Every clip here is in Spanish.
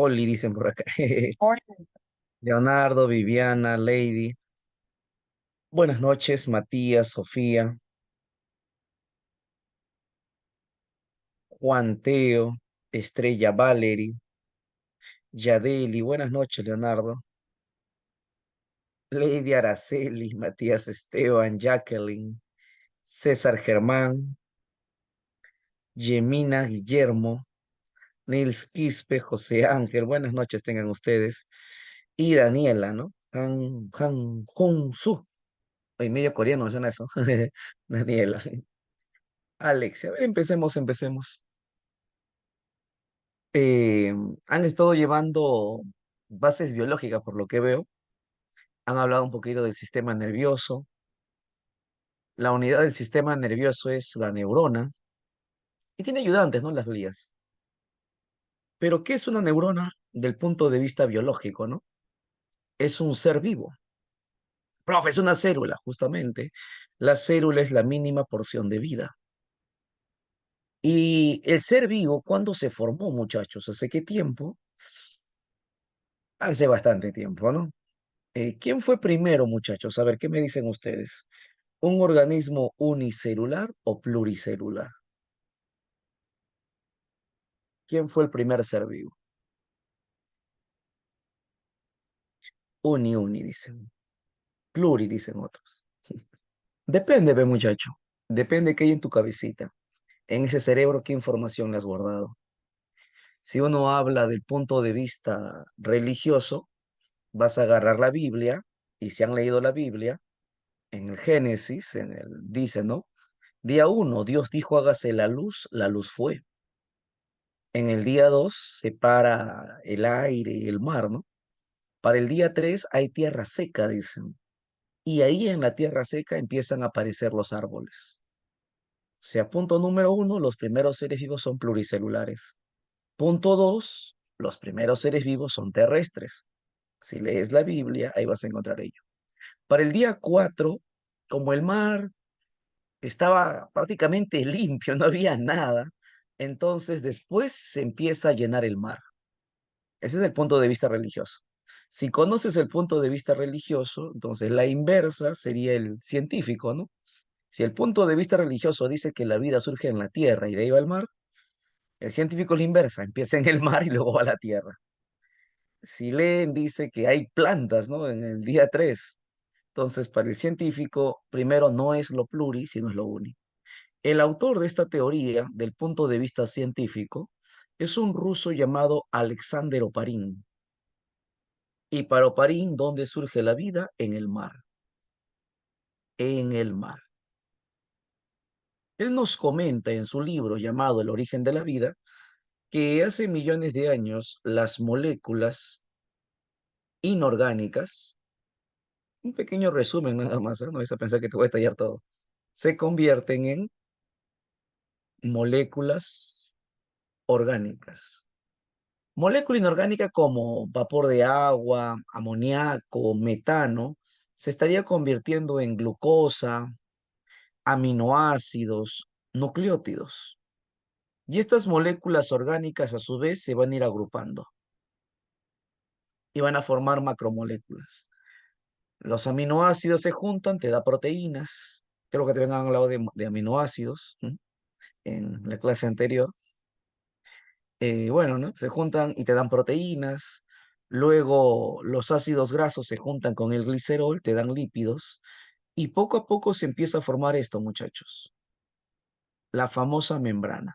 Oli, dicen por acá. Hola. Leonardo, Viviana, Lady. Buenas noches, Matías, Sofía, Juan Teo, Estrella Valerie, Yadeli. Buenas noches, Leonardo. Lady Araceli, Matías Esteban, Jacqueline, César Germán, Yemina Guillermo, Nils Quispe, José Ángel. Buenas noches tengan ustedes. Y Daniela, ¿no? Han Jung Soo. Oye, medio coreano suena eso. Daniela. Alex, a ver, empecemos. Eh, Han estado llevando bases biológicas, por lo que veo. Han hablado un poquito del sistema nervioso. La unidad del sistema nervioso es la neurona. Y tiene ayudantes, ¿no? Las glías. Pero, ¿qué es una neurona del punto de vista biológico, no? Es un ser vivo. Profe, es una célula, justamente. La célula es la mínima porción de vida. Y el ser vivo, ¿cuándo se formó, muchachos? ¿Hace qué tiempo? Hace bastante tiempo, ¿no? ¿Quién fue primero, muchachos? A ver, ¿qué me dicen ustedes? ¿Un organismo unicelular o pluricelular? ¿Quién fue el primer ser vivo? Uni, dicen. Pluri, dicen otros. Depende, ve, muchacho. Depende qué hay en tu cabecita. En ese cerebro, ¿qué información le has guardado? Si uno habla del punto de vista religioso, vas a agarrar la Biblia, y si han leído la Biblia, en el Génesis, dice, ¿no? Día uno, Dios dijo, hágase la luz fue. En el día 2 separa el aire y el mar, ¿no? Para el día 3 hay tierra seca, dicen. Y ahí en la tierra seca empiezan a aparecer los árboles. O sea, punto número uno, los primeros seres vivos son pluricelulares. Punto dos, los primeros seres vivos son terrestres. Si lees la Biblia, ahí vas a encontrar ello. Para el día 4, como el mar estaba prácticamente limpio, no había nada, entonces después se empieza a llenar el mar. Ese es el punto de vista religioso. Si conoces el punto de vista religioso, entonces la inversa sería el científico, ¿no? Si el punto de vista religioso dice que la vida surge en la tierra y de ahí va al mar, el científico es la inversa, empieza en el mar y luego va a la tierra. Si leen, dice que hay plantas, ¿no? En el día 3. Entonces, para el científico, primero no es lo pluri, sino es lo uni. El autor de esta teoría, del punto de vista científico, es un ruso llamado Alexander Oparin. Y para Oparín, ¿dónde surge la vida? En el mar. En el mar. Él nos comenta en su libro llamado El origen de la vida que hace millones de años las moléculas inorgánicas, un pequeño resumen nada más, no es a pensar que te voy a detallar todo, se convierten en moléculas orgánicas. Molécula inorgánica como vapor de agua, amoníaco, metano, se estaría convirtiendo en glucosa, aminoácidos, nucleótidos. Y estas moléculas orgánicas a su vez se van a ir agrupando y van a formar macromoléculas. Los aminoácidos se juntan, te da proteínas. Creo que te habían hablado de aminoácidos, ¿m? En la clase anterior. Bueno, ¿no? Se juntan y te dan proteínas. Luego los ácidos grasos se juntan con el glicerol, te dan lípidos. Y poco a poco se empieza a formar esto, muchachos. La famosa membrana.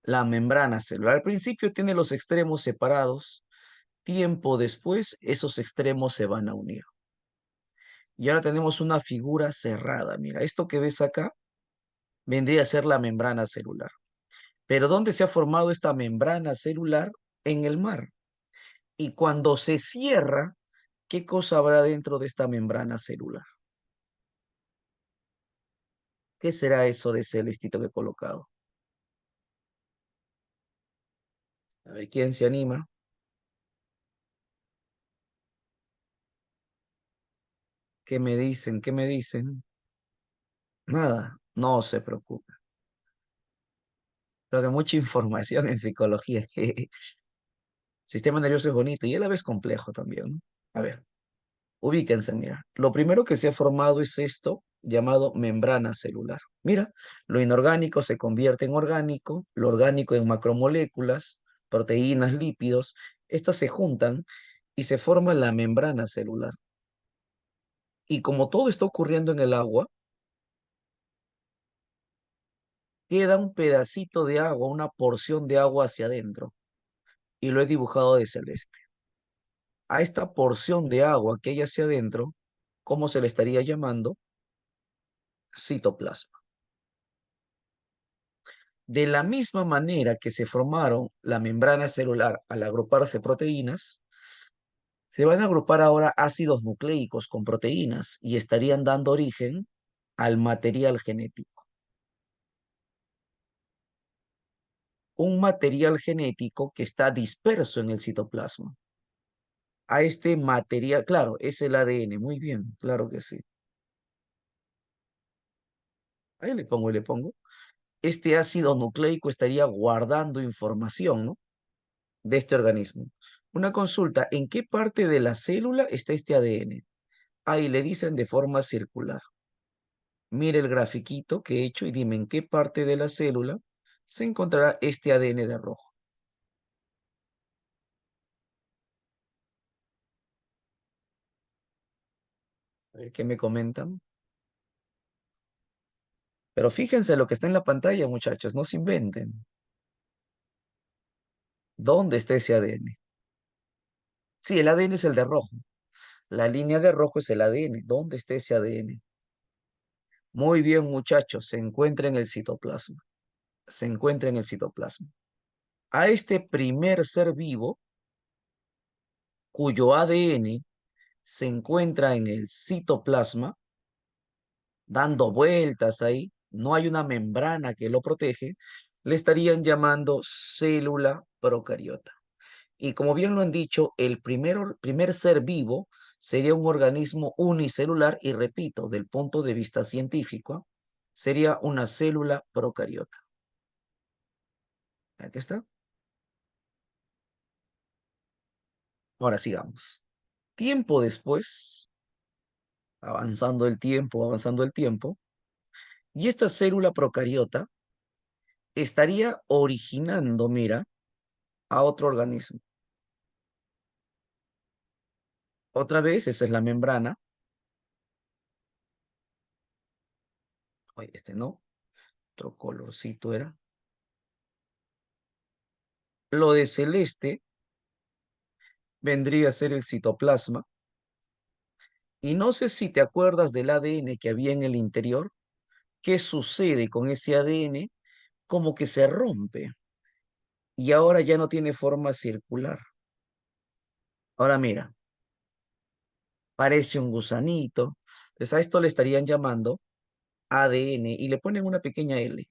La membrana celular. Al principio tiene los extremos separados. Tiempo después, esos extremos se van a unir. Y ahora tenemos una figura cerrada. Mira, esto que ves acá vendría a ser la membrana celular. Pero ¿dónde se ha formado esta membrana celular? En el mar. Y cuando se cierra, ¿qué cosa habrá dentro de esta membrana celular? ¿Qué será eso de celestito que he colocado? A ver, ¿quién se anima? ¿Qué me dicen? ¿Qué me dicen? Nada, no se preocupe. Creo que mucha información en psicología. Sistema nervioso es bonito y a la vez complejo también, ¿no? A ver, ubíquense, mira. Lo primero que se ha formado es esto llamado membrana celular. Mira, lo inorgánico se convierte en orgánico, lo orgánico en macromoléculas, proteínas, lípidos. Estas se juntan y se forma la membrana celular. Y como todo está ocurriendo en el agua, queda un pedacito de agua, una porción de agua hacia adentro. Y lo he dibujado de celeste. A esta porción de agua que hay hacia adentro, ¿cómo se le estaría llamando? Citoplasma. De la misma manera que se formaron la membrana celular al agruparse proteínas, se van a agrupar ahora ácidos nucleicos con proteínas y estarían dando origen al material genético. Un material genético que está disperso en el citoplasma. A este material, claro, es el ADN, muy bien, claro que sí. Ahí le pongo y le pongo. Este ácido nucleico estaría guardando información, ¿no? De este organismo. Una consulta, ¿en qué parte de la célula está este ADN? Ahí le dicen de forma circular. Mire el grafiquito que he hecho y dime en qué parte de la célula se encontrará este ADN de rojo. A ver qué me comentan. Pero fíjense lo que está en la pantalla, muchachos, no se inventen. ¿Dónde está ese ADN? Sí, el ADN es el de rojo. La línea de rojo es el ADN. ¿Dónde está ese ADN? Muy bien, muchachos, se encuentra en el citoplasma. Se encuentra en el citoplasma. A este primer ser vivo, cuyo ADN se encuentra en el citoplasma, dando vueltas ahí, no hay una membrana que lo protege, le estarían llamando célula procariota. Y como bien lo han dicho, el primer ser vivo sería un organismo unicelular y repito, del punto de vista científico, sería una célula procariota. Aquí está. Ahora sigamos. Tiempo después, avanzando el tiempo, y esta célula procariota estaría originando, mira, a otro organismo. Otra vez, esa es la membrana. Oye, este no, otro colorcito era. Lo de celeste vendría a ser el citoplasma. Y no sé si te acuerdas del ADN que había en el interior. ¿Qué sucede con ese ADN? Como que se rompe y ahora ya no tiene forma circular. Ahora mira, parece un gusanito. Pues a esto le estarían llamando ADN y le ponen una pequeña L,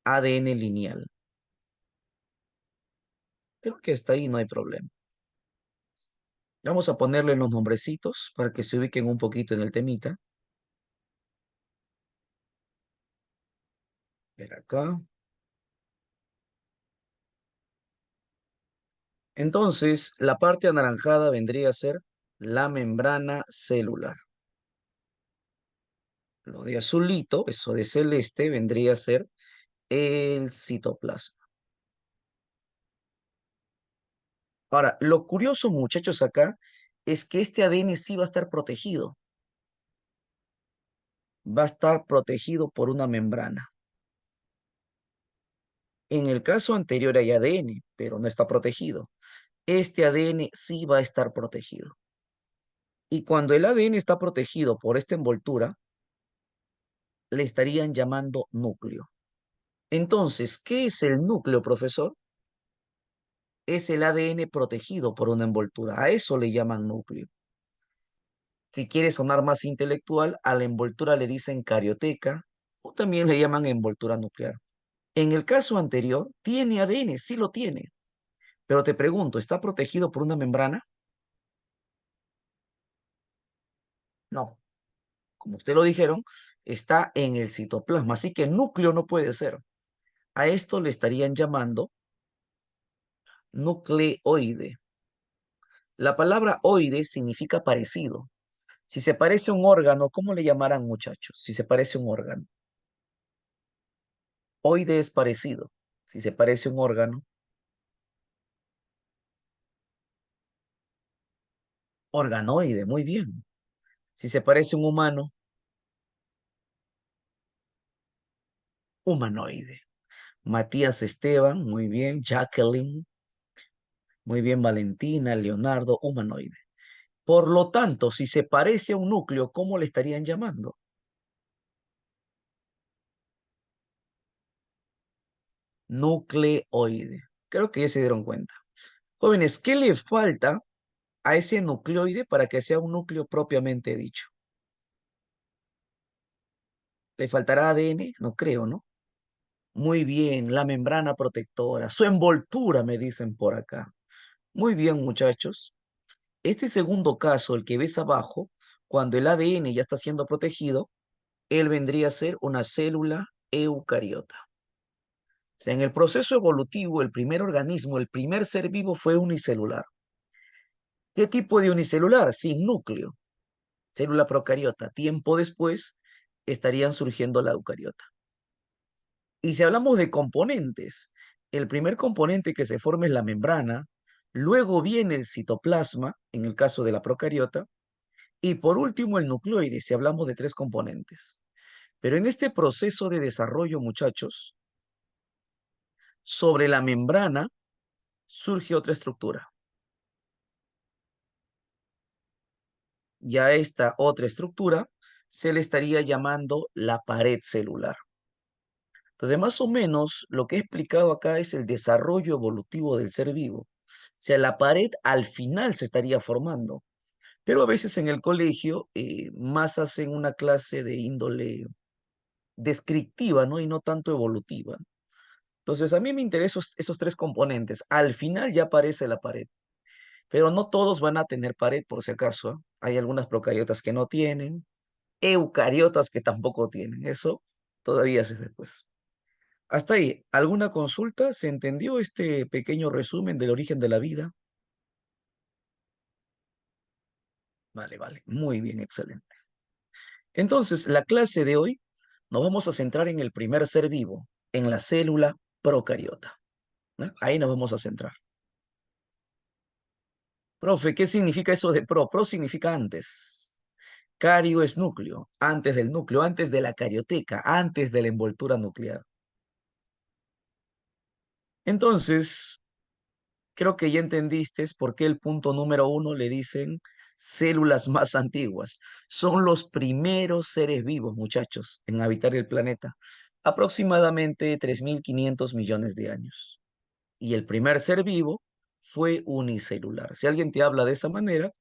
ADN lineal. Creo que hasta ahí no hay problema. Vamos a ponerle los nombrecitos para que se ubiquen un poquito en el temita. Ver acá. Entonces, la parte anaranjada vendría a ser la membrana celular. Lo de azulito, eso de celeste, vendría a ser el citoplasma. Ahora, lo curioso, muchachos, acá es que este ADN sí va a estar protegido. Va a estar protegido por una membrana. En el caso anterior hay ADN, pero no está protegido. Este ADN sí va a estar protegido. Y cuando el ADN está protegido por esta envoltura, le estarían llamando núcleo. Entonces, ¿qué es el núcleo, profesor? Es el ADN protegido por una envoltura. A eso le llaman núcleo. Si quiere sonar más intelectual, a la envoltura le dicen carioteca o también le llaman envoltura nuclear. En el caso anterior, tiene ADN, sí lo tiene. Pero te pregunto, ¿está protegido por una membrana? No. Como usted lo dijeron, está en el citoplasma, así que núcleo no puede ser. A esto le estarían llamando Nucleoide. La palabra oide significa parecido. Si se parece a un órgano, ¿cómo le llamarán, muchachos? Si se parece a un órgano. Oide es parecido. Si se parece a un órgano, organoide, muy bien. Si se parece a un humano, humanoide. Matías Esteban, muy bien. Jacqueline, muy bien. Valentina, Leonardo, humanoide. Por lo tanto, si se parece a un núcleo, ¿cómo le estarían llamando? Nucleoide. Creo que ya se dieron cuenta. Jóvenes, ¿qué le falta a ese nucleoide para que sea un núcleo propiamente dicho? ¿Le faltará ADN? No creo, ¿no? Muy bien, la membrana protectora, su envoltura, me dicen por acá. Muy bien, muchachos. Este segundo caso, el que ves abajo, cuando el ADN ya está siendo protegido, él vendría a ser una célula eucariota. O sea, en el proceso evolutivo, el primer organismo, el primer ser vivo fue unicelular. ¿Qué tipo de unicelular? Sin núcleo, célula procariota. Tiempo después estarían surgiendo la eucariota. Y si hablamos de componentes, el primer componente que se forma es la membrana, luego viene el citoplasma, en el caso de la procariota, y por último el nucleoide, si hablamos de tres componentes. Pero en este proceso de desarrollo, muchachos, sobre la membrana surge otra estructura. Ya esta otra estructura se le estaría llamando la pared celular. Entonces, más o menos, lo que he explicado acá es el desarrollo evolutivo del ser vivo. O sea, la pared al final se estaría formando, pero a veces en el colegio más hacen una clase de índole descriptiva, ¿no? Y no tanto evolutiva. Entonces, a mí me interesan esos tres componentes. Al final ya aparece la pared, pero no todos van a tener pared, por si acaso, ¿ah? Hay algunas procariotas que no tienen, eucariotas que tampoco tienen. Eso todavía es después. Hasta ahí, ¿alguna consulta? ¿Se entendió este pequeño resumen del origen de la vida? Vale, vale. Muy bien, excelente. Entonces, la clase de hoy nos vamos a centrar en el primer ser vivo, en la célula procariota, ¿no? Ahí nos vamos a centrar. Profe, ¿qué significa eso de pro? Pro significa antes. Cario es núcleo, antes del núcleo, antes de la carioteca, antes de la envoltura nuclear. Entonces, creo que ya entendiste por qué el punto número uno le dicen células más antiguas. Son los primeros seres vivos, muchachos, en habitar el planeta. Aproximadamente 3.500 millones de años. Y el primer ser vivo fue unicelular. Si alguien te habla de esa manera,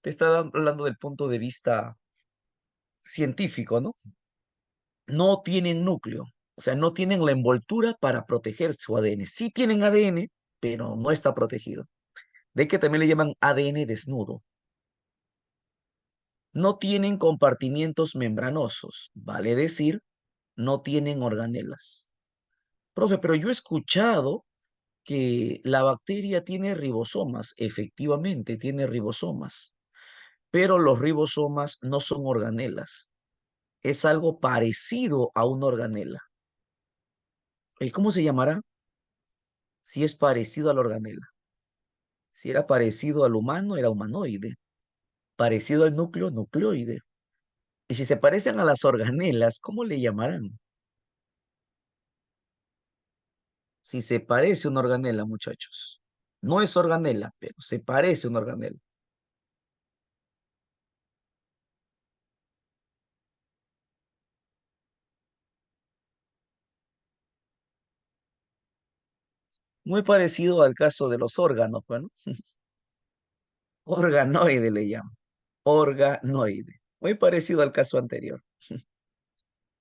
te está hablando del punto de vista científico, ¿no? No tienen núcleo, o sea, no tienen la envoltura para proteger su ADN. Sí tienen ADN, pero no está protegido. De que también le llaman ADN desnudo. No tienen compartimientos membranosos, vale decir, no tienen organelas. Profe, pero yo he escuchado que la bacteria tiene ribosomas, efectivamente tiene ribosomas, pero los ribosomas no son organelas, es algo parecido a una organela. ¿Y cómo se llamará? Si es parecido a la organela. Si era parecido al humano, era humanoide. Parecido al núcleo, nucleoide. Y si se parecen a las organelas, ¿cómo le llamarán? Si se parece a una organela, muchachos. No es organela, pero se parece a una organela. Muy parecido al caso de los órganos, bueno. Organoide le llaman. Organoide. Muy parecido al caso anterior.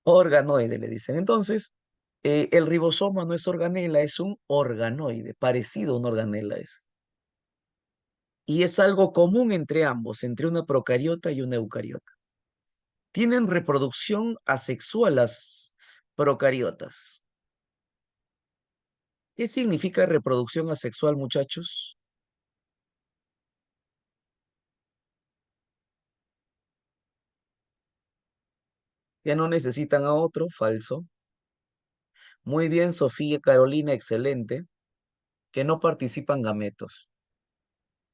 Organoide le dicen. Entonces, el ribosoma no es organela, es un organoide. Parecido a una organela es. Y es algo común entre ambos, entre una procariota y una eucariota. Tienen reproducción asexual las procariotas. ¿Qué significa reproducción asexual, muchachos? Que no necesitan a otro, falso. Muy bien, Sofía Carolina, excelente. Que no participan gametos.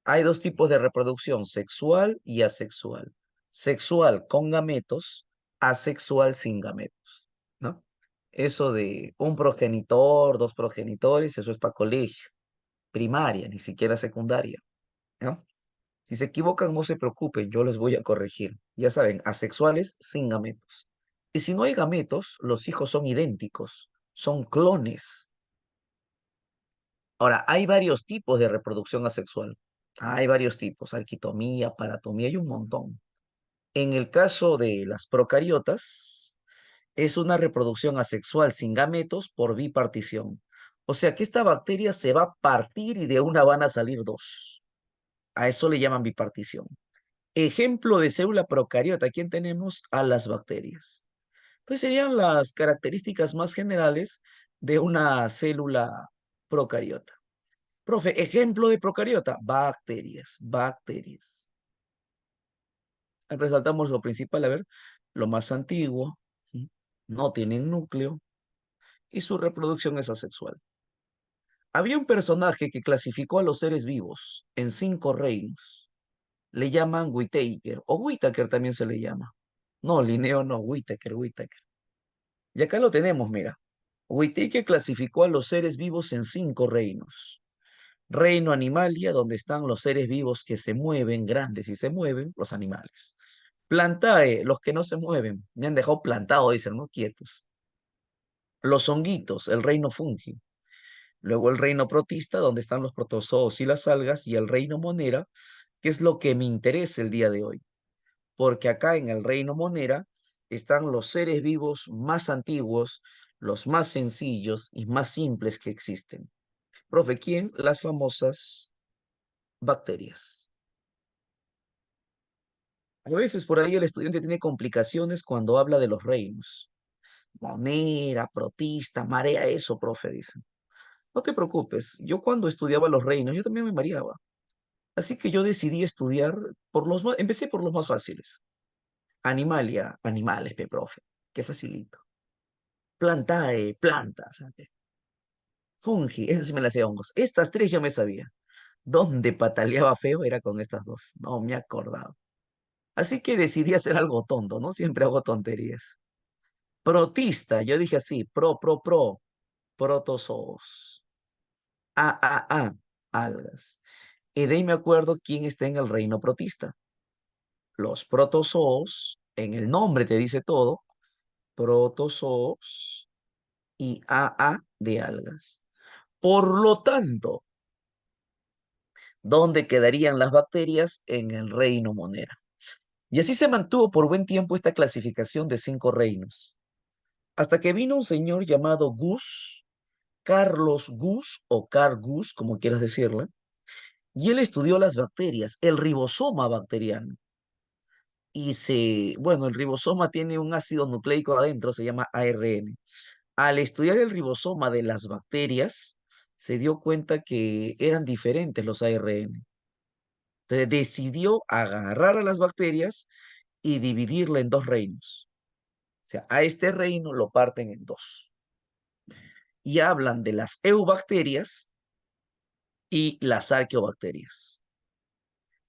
Hay dos tipos de reproducción, sexual y asexual. Sexual con gametos, asexual sin gametos, ¿no? Eso de un progenitor, dos progenitores, eso es para colegio, primaria, ni siquiera secundaria, ¿no? Si se equivocan, no se preocupen, yo les voy a corregir. Ya saben, asexuales sin gametos. Y si no hay gametos, los hijos son idénticos, son clones. Ahora, hay varios tipos de reproducción asexual. Hay varios tipos, arquitomía, paratomía, hay un montón. En el caso de las procariotas, es una reproducción asexual sin gametos por bipartición. O sea que esta bacteria se va a partir y de una van a salir dos. A eso le llaman bipartición. Ejemplo de célula procariota, ¿quién tenemos? A las bacterias. Entonces serían las características más generales de una célula procariota. Profe, ejemplo de procariota, bacterias, bacterias. Resaltamos lo principal, a ver, lo más antiguo, ¿sí? No tienen núcleo y su reproducción es asexual. Había un personaje que clasificó a los seres vivos en 5 reinos. Le llaman Whittaker, o Whittaker también se le llama. No, Linneo no, Whittaker, Whittaker. Y acá lo tenemos, mira. Whittaker clasificó a los seres vivos en 5 reinos. Reino Animalia, donde están los seres vivos que se mueven, grandes y se mueven, los animales. Plantae, los que no se mueven. Me han dejado plantado, dicen, ¿no? Quietos. Los honguitos, el reino fungi. Luego el reino protista, donde están los protozoos y las algas. Y el reino monera, que es lo que me interesa el día de hoy. Porque acá en el reino monera están los seres vivos más antiguos, los más sencillos y más simples que existen. Profe, ¿quién? Las famosas bacterias. A veces por ahí el estudiante tiene complicaciones cuando habla de los reinos. Monera, protista, marea eso, profe, dicen. No te preocupes, yo cuando estudiaba los reinos, yo también me mareaba. Así que yo decidí estudiar empecé por los más fáciles. Animalia, animales, pe, profe. Qué facilito. Plantae, plantas. ¿Sabes? Fungi, eso sí me las hacía hongos. Estas tres ya me sabía. ¿Dónde pataleaba feo era con estas dos? No me acordaba. Así que decidí hacer algo tonto, ¿no? Siempre hago tonterías. Protista, yo dije así, protozoos. Algas. Y de ahí me acuerdo quién está en el reino protista. Los protozoos, en el nombre te dice todo, protozoos y de algas. Por lo tanto, ¿dónde quedarían las bacterias? En el reino monera. Y así se mantuvo por buen tiempo esta clasificación de 5 reinos. Hasta que vino un señor llamado Gus, Carlos Gus o Carl Gus, como quieras decirle, y él estudió las bacterias, el ribosoma bacteriano. Bueno, el ribosoma tiene un ácido nucleico adentro, se llama ARN. Al estudiar el ribosoma de las bacterias, se dio cuenta que eran diferentes los ARN. Entonces decidió agarrar a las bacterias y dividirla en 2 reinos. O sea, a este reino lo parten en dos. Y hablan de las eubacterias y las arqueobacterias.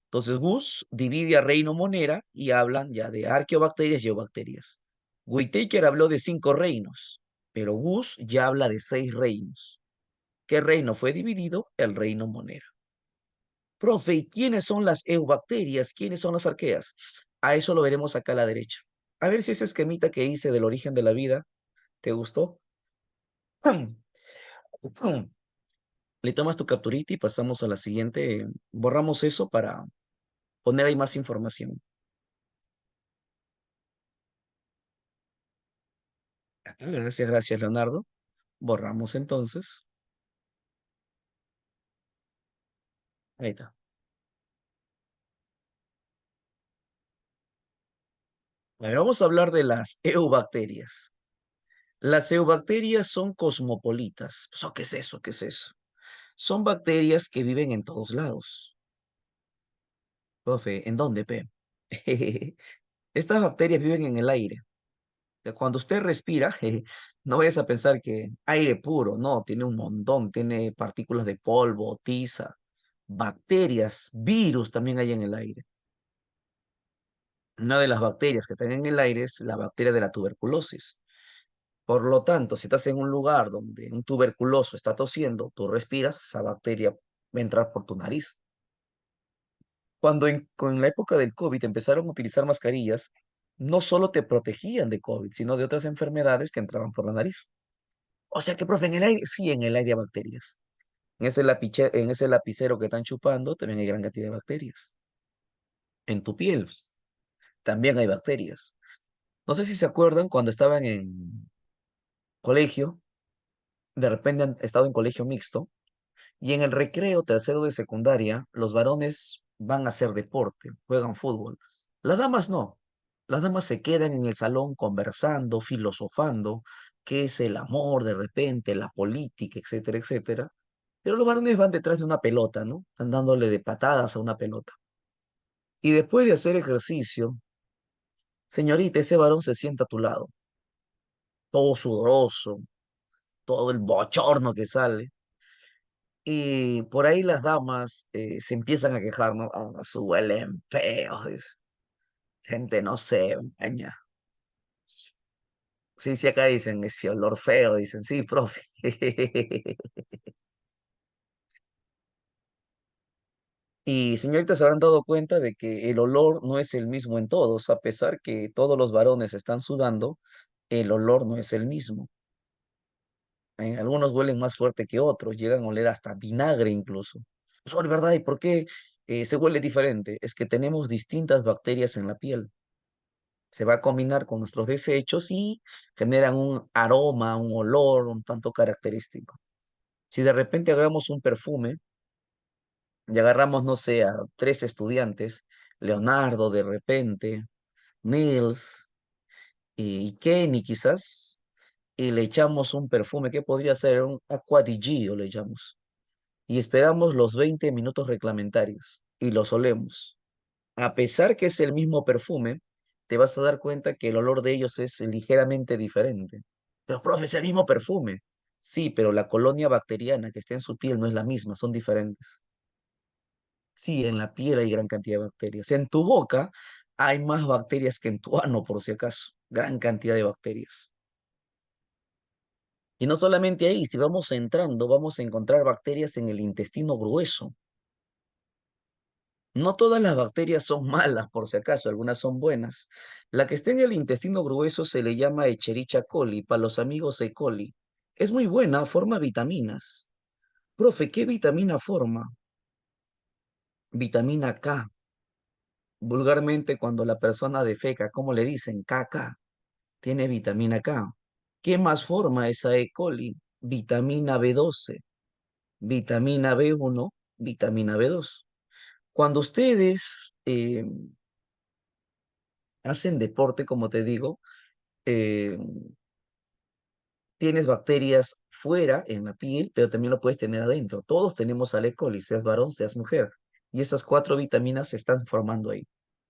Entonces Gus divide a reino monera y hablan ya de arqueobacterias y eubacterias. Whittaker habló de 5 reinos, pero Gus ya habla de 6 reinos. ¿Qué reino fue dividido? El reino monera. Profe, ¿y quiénes son las eubacterias? ¿Quiénes son las arqueas? A eso lo veremos acá a la derecha. A ver si ese esquemita que hice del origen de la vida te gustó. Le tomas tu capturita y pasamos a la siguiente. Borramos eso para poner ahí más información. Gracias, gracias, Leonardo. Borramos entonces. Ahí está. A ver, vamos a hablar de las eubacterias. Las eubacterias son cosmopolitas. O sea, ¿qué es eso? ¿Qué es eso? Son bacterias que viven en todos lados. Profe, ¿en dónde, pe? Estas bacterias viven en el aire. Cuando usted respira, no vayas a pensar que aire puro, no, tiene un montón, tiene partículas de polvo, tiza, bacterias, virus también hay en el aire. Una de las bacterias que están en el aire es la bacteria de la tuberculosis. Por lo tanto, si estás en un lugar donde un tuberculoso está tosiendo, tú respiras, esa bacteria va a entrar por tu nariz. Cuando con la época del COVID empezaron a utilizar mascarillas, no solo te protegían de COVID, sino de otras enfermedades que entraban por la nariz. O sea que, profe, en el aire, sí, en el aire hay bacterias. En ese lapicero que están chupando, también hay gran cantidad de bacterias. En tu piel también hay bacterias. No sé si se acuerdan cuando estaban en colegio, de repente han estado en colegio mixto, y en el recreo tercero de secundaria, los varones van a hacer deporte, juegan fútbol. Las damas no. Las damas se quedan en el salón conversando, filosofando, qué es el amor de repente, la política, etcétera, etcétera. Pero los varones van detrás de una pelota, ¿no? Están dándole de patadas a una pelota. Y después de hacer ejercicio, señorita, ese varón se sienta a tu lado, todo sudoroso, todo el bochorno que sale. Y por ahí las damas se empiezan a quejar, ¿no? Ah, su huelen feos, dice. Gente no se baña. Sí, sí, acá dicen ese olor feo, dicen, sí, profe. Y señoritas se habrán dado cuenta de que el olor no es el mismo en todos, a pesar que todos los varones están sudando, el olor no es el mismo. Algunos huelen más fuerte que otros, llegan a oler hasta vinagre incluso. Sorry, ¿verdad? ¿Y por qué se huele diferente? Es que tenemos distintas bacterias en la piel. Se va a combinar con nuestros desechos y generan un aroma, un olor un tanto característico. Si de repente agarramos un perfume y agarramos, no sé, a tres estudiantes, Leonardo de repente, Nils y Kenny quizás, y le echamos un perfume que podría ser un Aqua di Gio, le echamos, y esperamos los 20 minutos reglamentarios y los olemos. A pesar que es el mismo perfume, te vas a dar cuenta que el olor de ellos es ligeramente diferente. Pero, profe, es el mismo perfume. Sí, pero la colonia bacteriana que está en su piel no es la misma, son diferentes. Sí, en la piel hay gran cantidad de bacterias. En tu boca hay más bacterias que en tu ano, por si acaso. Gran cantidad de bacterias. Y no solamente ahí, si vamos entrando, vamos a encontrar bacterias en el intestino grueso. No todas las bacterias son malas, por si acaso, algunas son buenas. La que está en el intestino grueso se le llama Escherichia coli, para los amigos E. coli. Es muy buena, forma vitaminas. Profe, ¿qué vitamina forma? Vitamina K. Vulgarmente, cuando la persona defeca, ¿cómo le dicen? Caca. Tiene vitamina K. ¿Qué más forma esa E. coli? Vitamina B12, vitamina B1, vitamina B2. Cuando ustedes hacen deporte, como te digo, eh, tienes bacterias fuera en la piel, pero también lo puedes tener adentro. Todos tenemos al E. coli, seas varón, seas mujer. Y esas cuatro vitaminas se están formando ahí.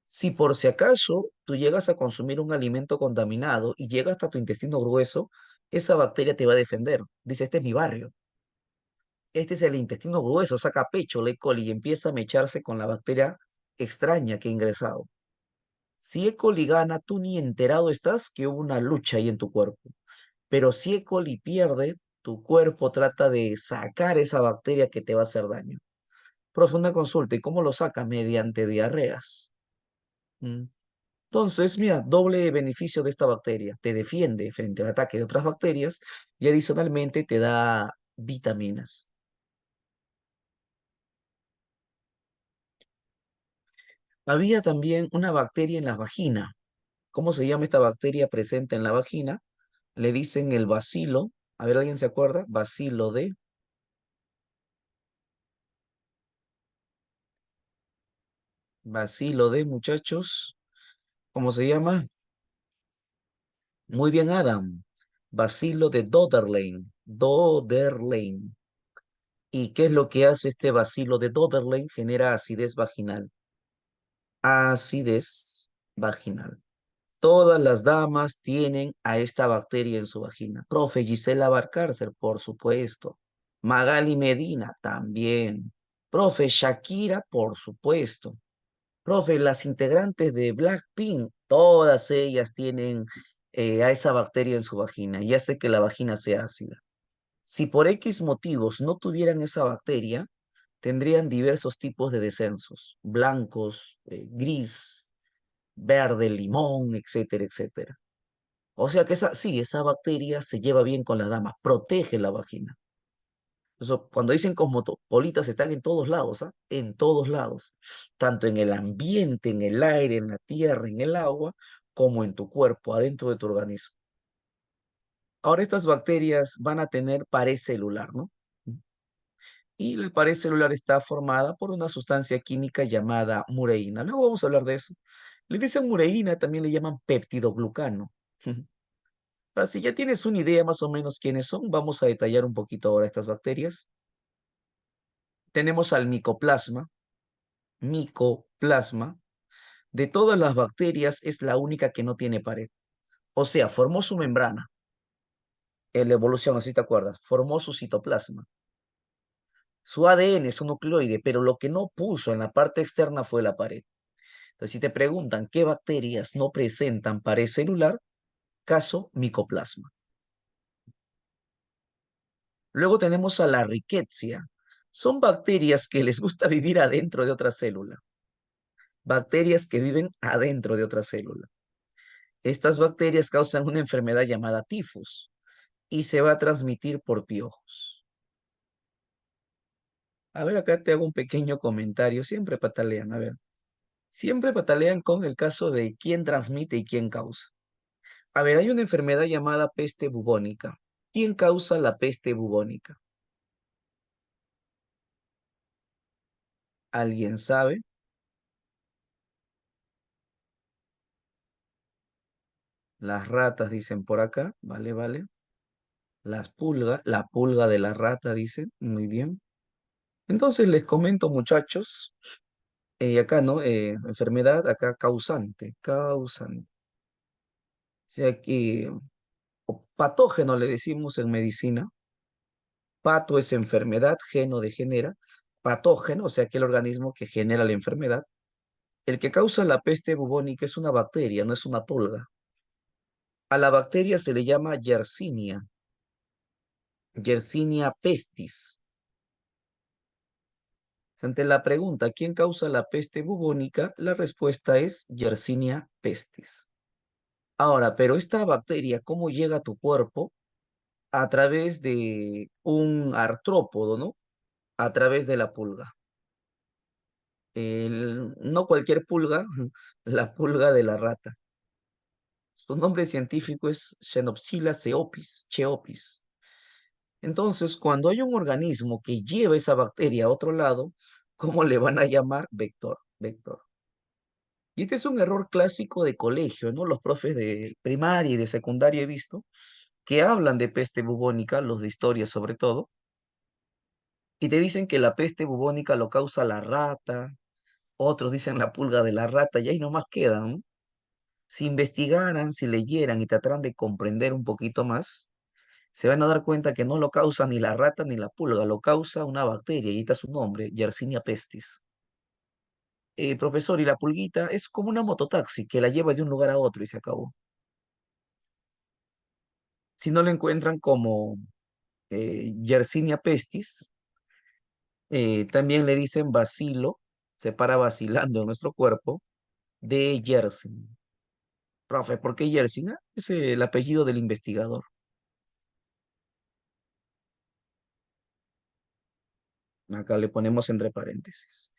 Si por si acaso tú llegas a consumir un alimento contaminado y llega hasta tu intestino grueso, esa bacteria te va a defender. Dice, este es mi barrio. Este es el intestino grueso, saca pecho, el E. coli y empieza a mecharse con la bacteria extraña que ha ingresado. Si E. coli gana, tú ni enterado estás que hubo una lucha ahí en tu cuerpo. Pero si E. coli pierde, tu cuerpo trata de sacar esa bacteria que te va a hacer daño. Profunda consulta, ¿y cómo lo saca? Mediante diarreas. Mm. Entonces, mira, doble beneficio de esta bacteria. Te defiende frente al ataque de otras bacterias y adicionalmente te da vitaminas. Había también una bacteria en la vagina. ¿Cómo se llama esta bacteria presente en la vagina? Le dicen el bacilo. A ver, ¿alguien se acuerda? Bacilo de muchachos. ¿Cómo se llama? Muy bien, Adam. Bacilo de Doderlein. Doderlein. ¿Y qué es lo que hace este bacilo de Doderlein? Genera acidez vaginal. Acidez vaginal. Todas las damas tienen a esta bacteria en su vagina. Profe Gisela Barcárcer, por supuesto. Magali Medina, también. Profe Shakira, por supuesto. Profe, las integrantes de Blackpink, todas ellas tienen a esa bacteria en su vagina y hace que la vagina sea ácida. Si por X motivos no tuvieran esa bacteria, tendrían diversos tipos de descensos, blancos, gris, verde, limón, etcétera, etcétera. O sea que sí, esa bacteria se lleva bien con la dama, protege la vagina. Eso, cuando dicen cosmopolitas están en todos lados, ¿ah? En todos lados, tanto en el ambiente, en el aire, en la tierra, en el agua, como en tu cuerpo, adentro de tu organismo. Ahora estas bacterias van a tener pared celular, ¿no? Y la pared celular está formada por una sustancia química llamada mureína. Luego vamos a hablar de eso. Le dicen mureína, también le llaman peptidoglucano. Ahora, si ya tienes una idea más o menos quiénes son, vamos a detallar un poquito ahora estas bacterias. Tenemos al micoplasma. Micoplasma. De todas las bacterias es la única que no tiene pared. O sea, formó su membrana. En la evolución, así te acuerdas, formó su citoplasma. Su ADN es un nucleoide, pero lo que no puso en la parte externa fue la pared. Entonces, si te preguntan qué bacterias no presentan pared celular, caso micoplasma. Luego tenemos a la rickettsia. Son bacterias que les gusta vivir adentro de otra célula. Bacterias que viven adentro de otra célula. Estas bacterias causan una enfermedad llamada tifus y se va a transmitir por piojos. A ver, acá te hago un pequeño comentario. Siempre patalean, a ver. Siempre patalean con el caso de quién transmite y quién causa. A ver, hay una enfermedad llamada peste bubónica. ¿Quién causa la peste bubónica? ¿Alguien sabe? Las ratas dicen por acá. Vale, vale. Las pulgas, la pulga de la rata dicen. Muy bien. Entonces les comento, muchachos. Acá, ¿no? Enfermedad, acá causante. Causante. O sea que patógeno le decimos en medicina. Pato es enfermedad, geno de genera. Patógeno, o sea, aquel organismo que genera la enfermedad. El que causa la peste bubónica es una bacteria, no es una pulga. A la bacteria se le llama Yersinia, Yersinia pestis. Ante la pregunta, ¿quién causa la peste bubónica? La respuesta es Yersinia pestis. Ahora, pero esta bacteria, ¿cómo llega a tu cuerpo? A través de un artrópodo, ¿no? A través de la pulga. No cualquier pulga, la pulga de la rata. Su nombre científico es Xenopsila cheopis. Entonces, cuando hay un organismo que lleva esa bacteria a otro lado, ¿cómo le van a llamar? Vector, vector. Y este es un error clásico de colegio, ¿no? Los profes de primaria y de secundaria he visto que hablan de peste bubónica, los de historia sobre todo, y te dicen que la peste bubónica lo causa la rata, otros dicen la pulga de la rata, y ahí nomás quedan, ¿no? Si investigaran, si leyeran y trataran de comprender un poquito más, se van a dar cuenta que no lo causa ni la rata ni la pulga, lo causa una bacteria, y está su nombre, Yersinia pestis. Profesor, y la pulguita es como una mototaxi que la lleva de un lugar a otro y se acabó. Si no lo encuentran como Yersinia pestis, también le dicen bacilo, se para vacilando en nuestro cuerpo, de Yersin. Profe, ¿por qué Yersin? Es el apellido del investigador. Acá le ponemos entre paréntesis.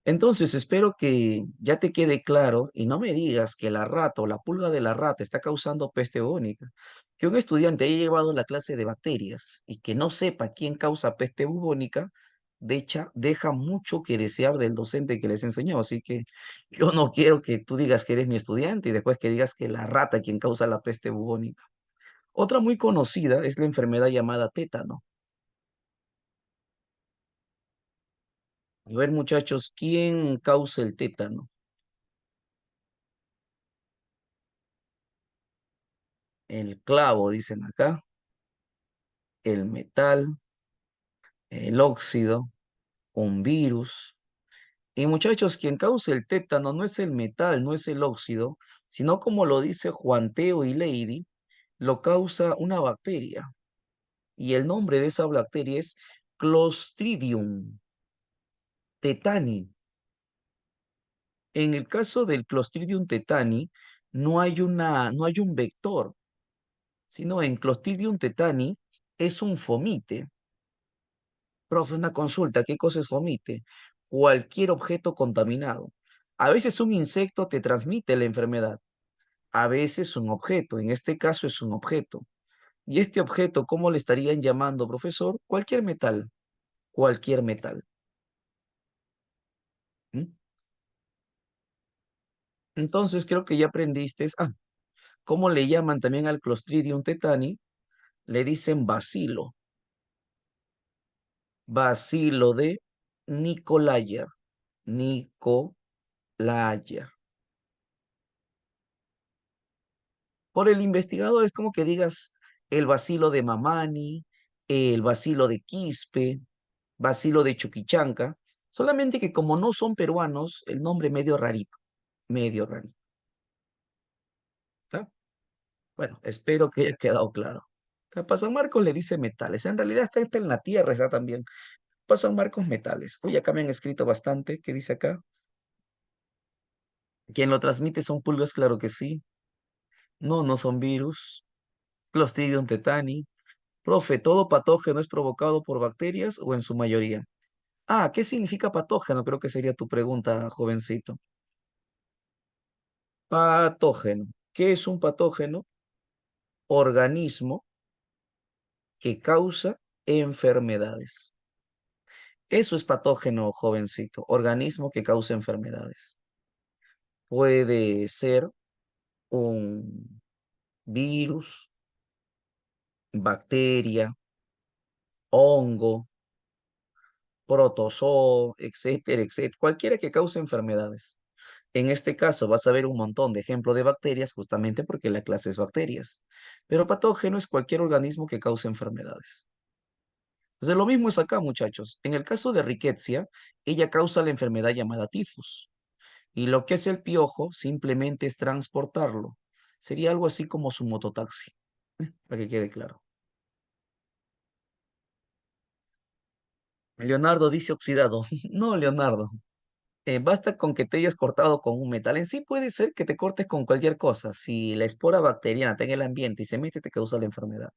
Entonces, espero que ya te quede claro y no me digas que la rata o la pulga de la rata está causando peste bubónica. Que un estudiante haya llevado la clase de bacterias y que no sepa quién causa peste bubónica, de hecho, deja mucho que desear del docente que les enseñó. Así que yo no quiero que tú digas que eres mi estudiante y después que digas que la rata quien causa la peste bubónica. Otra muy conocida es la enfermedad llamada tétano. A ver, muchachos, ¿quién causa el tétano? El clavo, dicen acá, el metal, el óxido, un virus. Y muchachos, quien causa el tétano no es el metal, no es el óxido, sino como lo dice Juan Teo y Lady, lo causa una bacteria. Y el nombre de esa bacteria es Clostridium tetani. En el caso del Clostridium tetani, no hay un vector, sino en Clostridium tetani es un fomite. Profe, una consulta, ¿qué cosa es fomite? Cualquier objeto contaminado. A veces un insecto te transmite la enfermedad, a veces un objeto, en este caso es un objeto. Y este objeto, ¿cómo le estarían llamando, profesor? Cualquier metal, cualquier metal. ¿Mm? Entonces creo que ya aprendiste, ¿cómo le llaman también al Clostridium tetani? Le dicen bacilo, bacilo de Nicolayer, Nicolayer. Por el investigador es como que digas el bacilo de Mamani, el bacilo de Quispe, bacilo de Chuquichanca, solamente que como no son peruanos, el nombre medio rarito, ¿está? Bueno, espero que haya quedado claro. A San Marcos le dice metales, en realidad está en la tierra, está también. San Marcos metales. Uy, acá me han escrito bastante, ¿qué dice acá? ¿Quién lo transmite son pulgas? Claro que sí. No, no son virus. Clostridium tetani. Profe, ¿todo patógeno es provocado por bacterias o en su mayoría? Ah, ¿qué significa patógeno? Creo que sería tu pregunta, jovencito. Patógeno. ¿Qué es un patógeno? Organismo que causa enfermedades. Eso es patógeno, jovencito. Organismo que causa enfermedades. Puede ser un virus, bacteria, hongo, protozoo, etcétera, etcétera. Cualquiera que cause enfermedades. En este caso vas a ver un montón de ejemplos de bacterias justamente porque la clase es bacterias. Pero patógeno es cualquier organismo que cause enfermedades. Entonces lo mismo es acá, muchachos. En el caso de Rickettsia, ella causa la enfermedad llamada tifus. Y lo que hace el piojo simplemente es transportarlo. Sería algo así como su mototaxi, para que quede claro. Leonardo dice oxidado. No, Leonardo. Basta con que te hayas cortado con un metal. En sí puede ser que te cortes con cualquier cosa. Si la espora bacteriana está en el ambiente y se mete, te causa la enfermedad.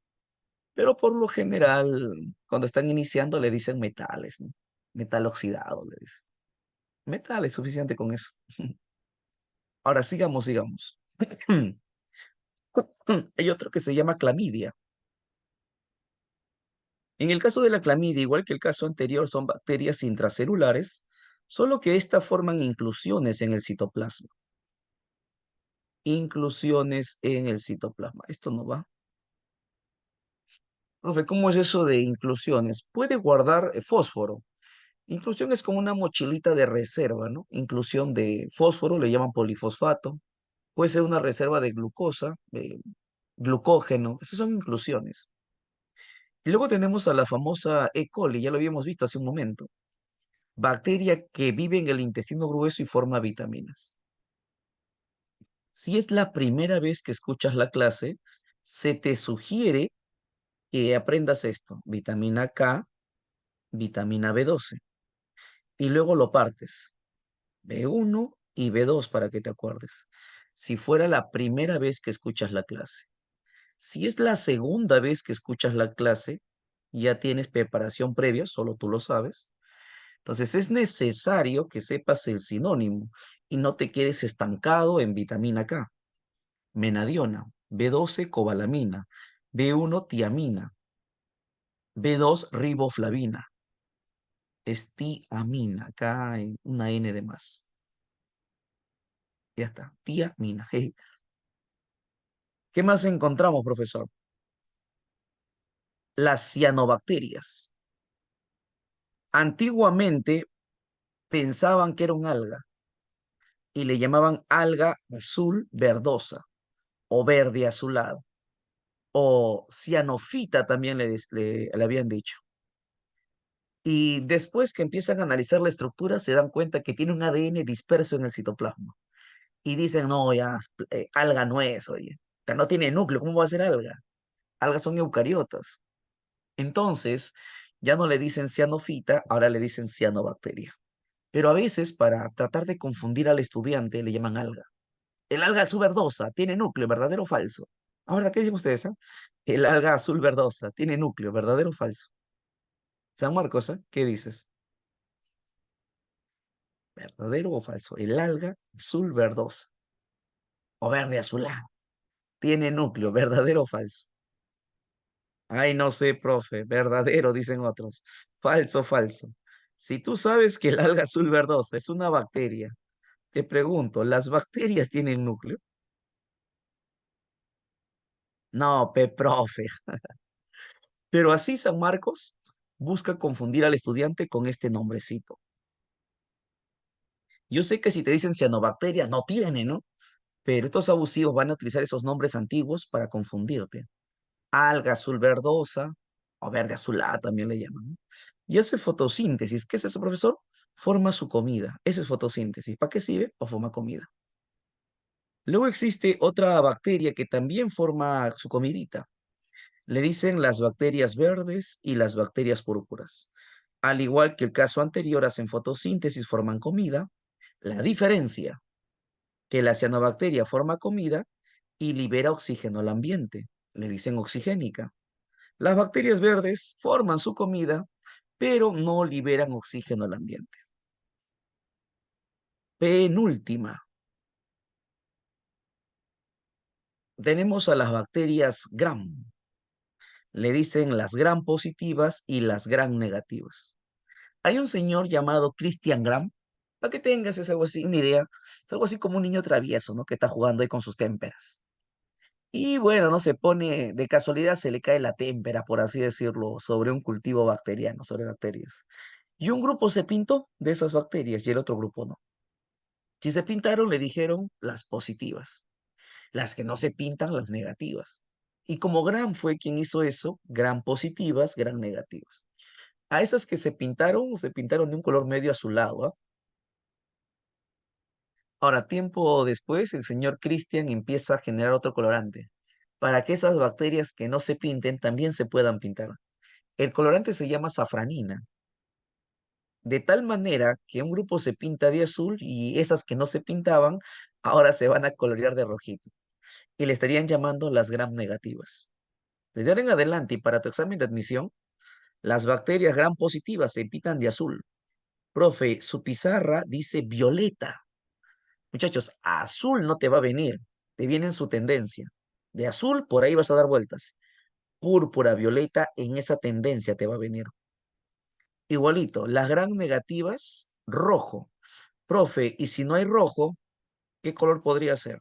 Pero por lo general, cuando están iniciando, le dicen metales, ¿no? Metal oxidado, le dicen. Metal es suficiente con eso. Ahora sigamos. Hay otro que se llama clamidia. En el caso de la clamidia, igual que el caso anterior, son bacterias intracelulares, solo que estas forman inclusiones en el citoplasma. Inclusiones en el citoplasma. Esto no va. Profe, ¿cómo es eso de inclusiones? Puede guardar fósforo. Inclusión es como una mochilita de reserva, ¿no? Inclusión de fósforo, le llaman polifosfato. Puede ser una reserva de glucosa, glucógeno. Esas son inclusiones. Y luego tenemos a la famosa E. coli, ya lo habíamos visto hace un momento. Bacteria que vive en el intestino grueso y forma vitaminas. Si es la primera vez que escuchas la clase, se te sugiere que aprendas esto, vitamina K, vitamina B12, y luego lo partes, B1 y B2 para que te acuerdes. Si fuera la primera vez que escuchas la clase. Si es la segunda vez que escuchas la clase, ya tienes preparación previa, solo tú lo sabes. Entonces es necesario que sepas el sinónimo y no te quedes estancado en vitamina K, menadiona, B12 cobalamina, B1 tiamina, B2 riboflavina, es tiamina, acá hay una N de más. Ya está, tiamina. Jeje. ¿Qué más encontramos, profesor? Las cianobacterias. Antiguamente pensaban que era un alga y le llamaban alga azul verdosa o verde azulado o cianofita también le habían dicho. Y después que empiezan a analizar la estructura se dan cuenta que tiene un ADN disperso en el citoplasma. Y dicen, no, ya, alga no es, oye. O sea, no tiene núcleo, ¿cómo va a ser alga? Algas son eucariotas. Entonces, ya no le dicen cianofita, ahora le dicen cianobacteria. Pero a veces, para tratar de confundir al estudiante, le llaman alga. El alga azul verdosa tiene núcleo, ¿verdadero o falso? Ahora, ¿qué dicen ustedes? El alga azul verdosa tiene núcleo, ¿verdadero o falso? San Marcos, ¿qué dices? ¿Verdadero o falso? El alga azul verdosa o verde azulado tiene núcleo, ¿verdadero o falso? Ay, no sé, profe, verdadero, dicen otros. Falso, falso. Si tú sabes que el alga azul verdosa es una bacteria, te pregunto, ¿las bacterias tienen núcleo? No, profe. Pero así San Marcos busca confundir al estudiante con este nombrecito. Yo sé que si te dicen cianobacteria, no tiene, ¿no? Pero estos abusivos van a utilizar esos nombres antiguos para confundirte. Alga azul verdosa, o verde azulada también le llaman, ¿no? Y hace fotosíntesis. ¿Qué es eso, profesor? Forma su comida. Esa es fotosíntesis. ¿Para qué sirve? O forma comida. Luego existe otra bacteria que también forma su comidita. Le dicen las bacterias verdes y las bacterias púrpuras. Al igual que el caso anterior, hacen fotosíntesis, forman comida. La diferencia, que la cianobacteria forma comida y libera oxígeno al ambiente. Le dicen oxigénica. Las bacterias verdes forman su comida, pero no liberan oxígeno al ambiente. Penúltima, tenemos a las bacterias Gram. Le dicen las Gram positivas y las Gram negativas. Hay un señor llamado Christian Gram, para que tengas es algo así, una idea, es algo así como un niño travieso, ¿no? Que está jugando ahí con sus témperas. Y bueno, no se pone, de casualidad se le cae la témpera, por así decirlo, sobre un cultivo bacteriano, sobre bacterias. Y un grupo se pintó de esas bacterias y el otro grupo no. Si se pintaron, le dijeron las positivas. Las que no se pintan, las negativas. Y como Gram fue quien hizo eso, Gram positivas, Gram negativas. A esas que se pintaron de un color medio azulado, ¿ah? Ahora, tiempo después, el señor Christian empieza a generar otro colorante para que esas bacterias que no se pinten también se puedan pintar. El colorante se llama safranina, de tal manera que un grupo se pinta de azul y esas que no se pintaban ahora se van a colorear de rojito y le estarían llamando las gram negativas. Desde ahora en adelante y para tu examen de admisión, las bacterias gram positivas se pintan de azul. Profe, su pizarra dice violeta. Muchachos, azul no te va a venir, te viene en su tendencia. De azul, por ahí vas a dar vueltas. Púrpura, violeta, en esa tendencia te va a venir. Igualito, las gran negativas, rojo. Profe, y si no hay rojo, ¿qué color podría ser?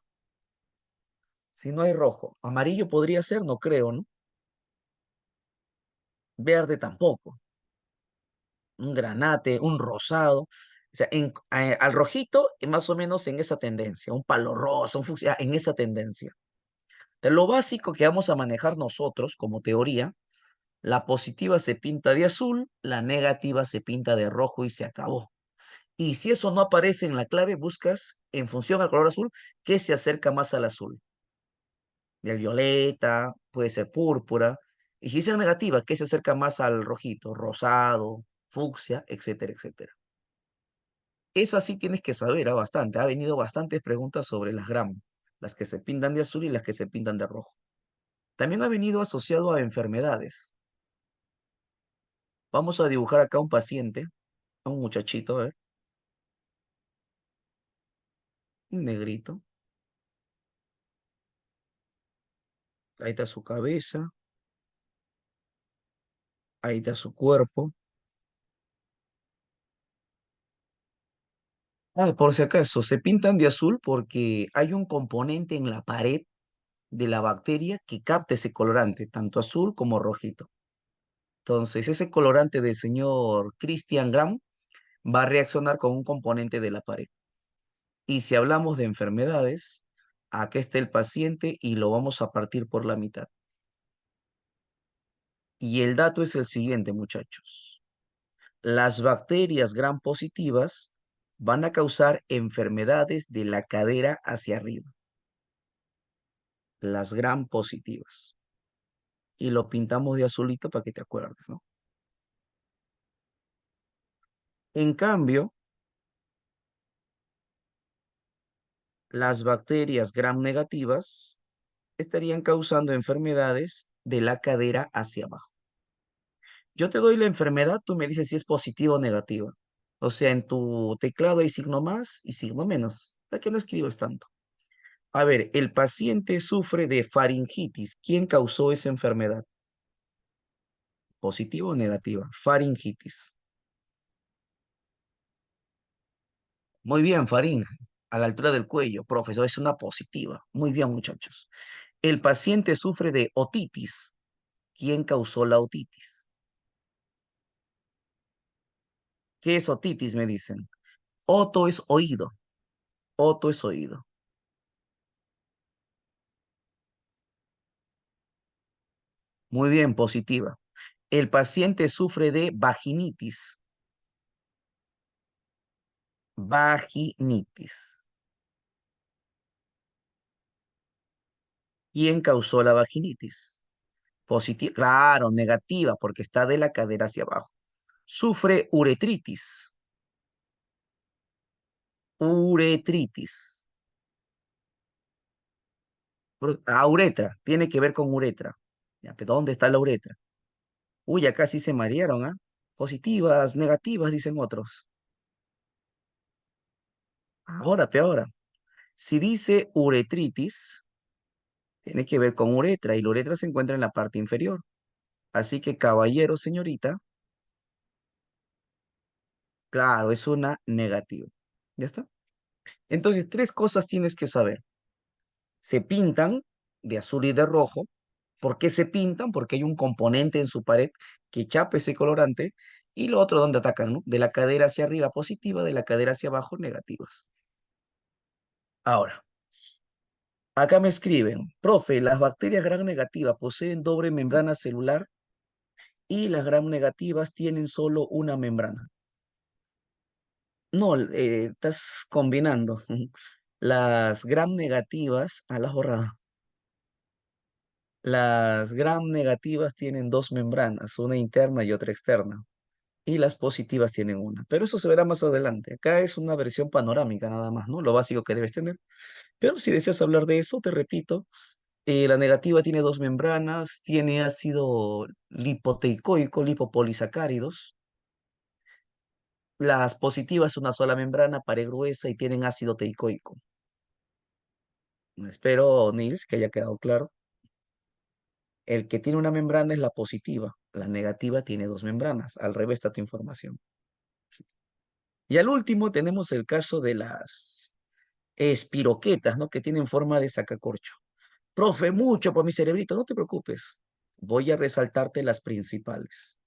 Si no hay rojo, amarillo podría ser, no creo, ¿no? Verde tampoco. Un granate, un rosado. O sea, al rojito, más o menos en esa tendencia. Un palo rosa, un fucsia, en esa tendencia. De lo básico que vamos a manejar nosotros como teoría, la positiva se pinta de azul, la negativa se pinta de rojo y se acabó. Y si eso no aparece en la clave, buscas en función al color azul, ¿qué se acerca más al azul? Del violeta, puede ser púrpura. Y si es negativa, ¿qué se acerca más al rojito? Rosado, fucsia, etcétera, etcétera. Esa sí tienes que saber, bastante. Ha venido bastantes preguntas sobre las gram, las que se pintan de azul y las que se pintan de rojo. También ha venido asociado a enfermedades. Vamos a dibujar acá un paciente, a un muchachito, a ver, un negrito. Ahí está su cabeza, ahí está su cuerpo. Por si acaso, se pintan de azul porque hay un componente en la pared de la bacteria que capta ese colorante, tanto azul como rojito. Entonces, ese colorante del señor Christian Graham va a reaccionar con un componente de la pared. Y si hablamos de enfermedades, acá está el paciente y lo vamos a partir por la mitad. Y el dato es el siguiente, muchachos. Las bacterias gram positivas van a causar enfermedades de la cadera hacia arriba. Las gram positivas. Y lo pintamos de azulito para que te acuerdes, ¿no? En cambio, las bacterias gram negativas estarían causando enfermedades de la cadera hacia abajo. Yo te doy la enfermedad, tú me dices si es positiva o negativa. O sea, en tu teclado hay signo más y signo menos. ¿Para qué no escribes tanto? A ver, el paciente sufre de faringitis. ¿Quién causó esa enfermedad? ¿Positiva o negativa? Faringitis. Muy bien, faringe. A la altura del cuello. Profesor, es una positiva. Muy bien, muchachos. El paciente sufre de otitis. ¿Quién causó la otitis? ¿Qué es otitis? Me dicen. Oto es oído. Oto es oído. Muy bien, positiva. El paciente sufre de vaginitis. Vaginitis. ¿Quién causó la vaginitis? Positiva, claro, negativa, porque está de la cadera hacia abajo. Sufre uretritis. Uretritis. Uretra, tiene que ver con uretra. Ya, pero ¿dónde está la uretra? Uy, ya casi se marearon, ¿ah? Positivas, negativas, dicen otros. Ahora, peor. Si dice uretritis, tiene que ver con uretra y la uretra se encuentra en la parte inferior. Así que, caballero, señorita, claro, es una negativa. ¿Ya está? Entonces, tres cosas tienes que saber. Se pintan de azul y de rojo. ¿Por qué se pintan? Porque hay un componente en su pared que chapa ese colorante. Y lo otro donde atacan, ¿no? De la cadera hacia arriba positiva, de la cadera hacia abajo negativas. Ahora, acá me escriben, profe, las bacterias gram negativas poseen doble membrana celular y las gram negativas tienen solo una membrana. No, estás combinando. Las gram negativas, a las borradas. Las gram negativas tienen dos membranas, una interna y otra externa. Y las positivas tienen una. Pero eso se verá más adelante. Acá es una versión panorámica nada más, ¿no? Lo básico que debes tener. Pero si deseas hablar de eso, te repito, la negativa tiene dos membranas, tiene ácido lipoteicoico, lipopolisacáridos. Las positivas una sola membrana, pared gruesa y tienen ácido teicoico. Espero, Nils, que haya quedado claro. El que tiene una membrana es la positiva, la negativa tiene dos membranas. Al revés está tu información. Y al último tenemos el caso de las espiroquetas, ¿no? Que tienen forma de sacacorcho. Profe, mucho por mi cerebrito, no te preocupes. Voy a resaltarte las principales.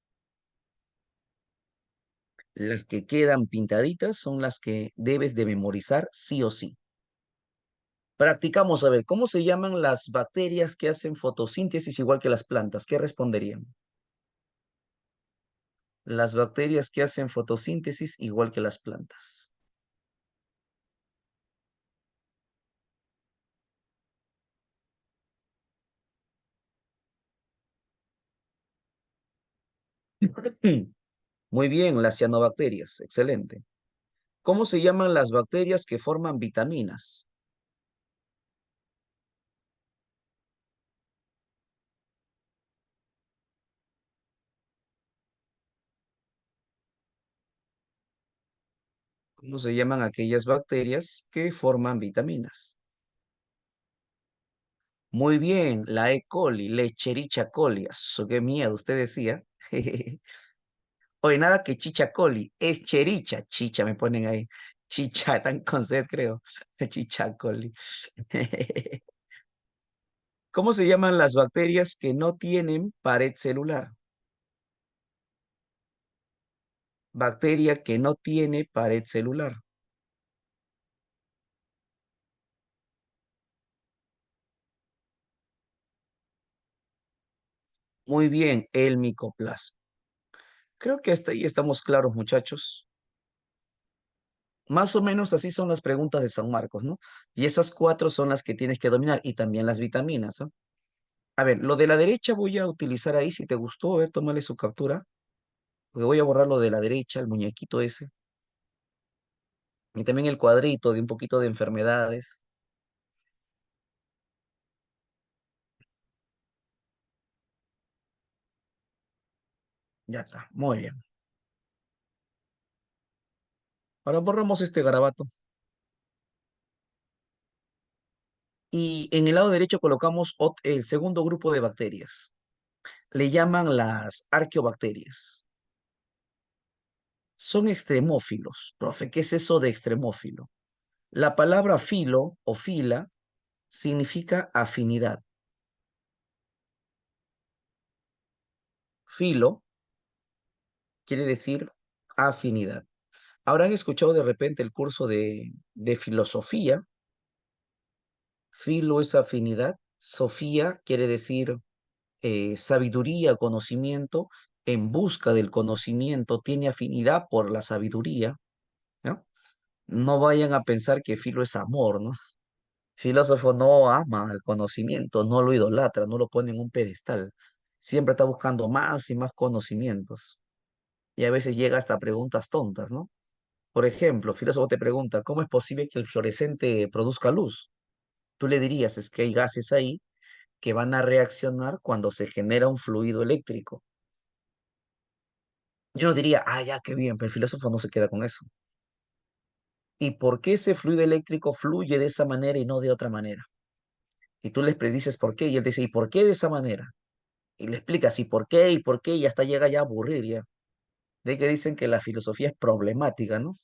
Las que quedan pintaditas son las que debes de memorizar sí o sí. Practicamos a ver, ¿cómo se llaman las bacterias que hacen fotosíntesis igual que las plantas? ¿Qué responderían? Las bacterias que hacen fotosíntesis igual que las plantas. Muy bien, las cianobacterias, excelente. ¿Cómo se llaman las bacterias que forman vitaminas? ¿Cómo se llaman aquellas bacterias que forman vitaminas? Muy bien, la E. coli, Lecherichia coli. Asu, qué miedo, usted decía. Oye, nada que chicha coli, es chericha, chicha me ponen ahí. Chicha, están con sed, creo. Chicha coli. ¿Cómo se llaman las bacterias que no tienen pared celular? Bacteria que no tiene pared celular. Muy bien, el micoplasma. Creo que hasta ahí estamos claros, muchachos. Más o menos así son las preguntas de San Marcos, ¿no? Y esas cuatro son las que tienes que dominar y también las vitaminas, ¿no? A ver, lo de la derecha voy a utilizar ahí, si te gustó, a ver, tómale su captura, porque voy a borrar lo de la derecha, el muñequito ese, y también el cuadrito de un poquito de enfermedades. Ya está, muy bien. Ahora borramos este garabato y en el lado derecho colocamos el segundo grupo de bacterias. Le llaman las arqueobacterias. Son extremófilos. Profe, ¿qué es eso de extremófilo? La palabra filo o fila significa afinidad. Filo quiere decir afinidad. Habrán escuchado de repente el curso de filosofía. Filo es afinidad. Sofía quiere decir sabiduría, conocimiento. En busca del conocimiento tiene afinidad por la sabiduría, ¿no? No vayan a pensar que filo es amor, ¿no? Filósofo no ama al conocimiento, no lo idolatra, no lo pone en un pedestal. Siempre está buscando más y más conocimientos. Y a veces llega hasta preguntas tontas, ¿no? Por ejemplo, filósofo te pregunta, ¿cómo es posible que el fluorescente produzca luz? Tú le dirías, es que hay gases ahí que van a reaccionar cuando se genera un fluido eléctrico. Yo no diría, ah, ya, qué bien, pero el filósofo no se queda con eso. ¿Y por qué ese fluido eléctrico fluye de esa manera y no de otra manera? Y tú les predices por qué, y él dice, ¿y por qué de esa manera? Y le explicas, ¿y por qué? Y hasta llega ya a aburrir ya. De que dicen que la filosofía es problemática, ¿no?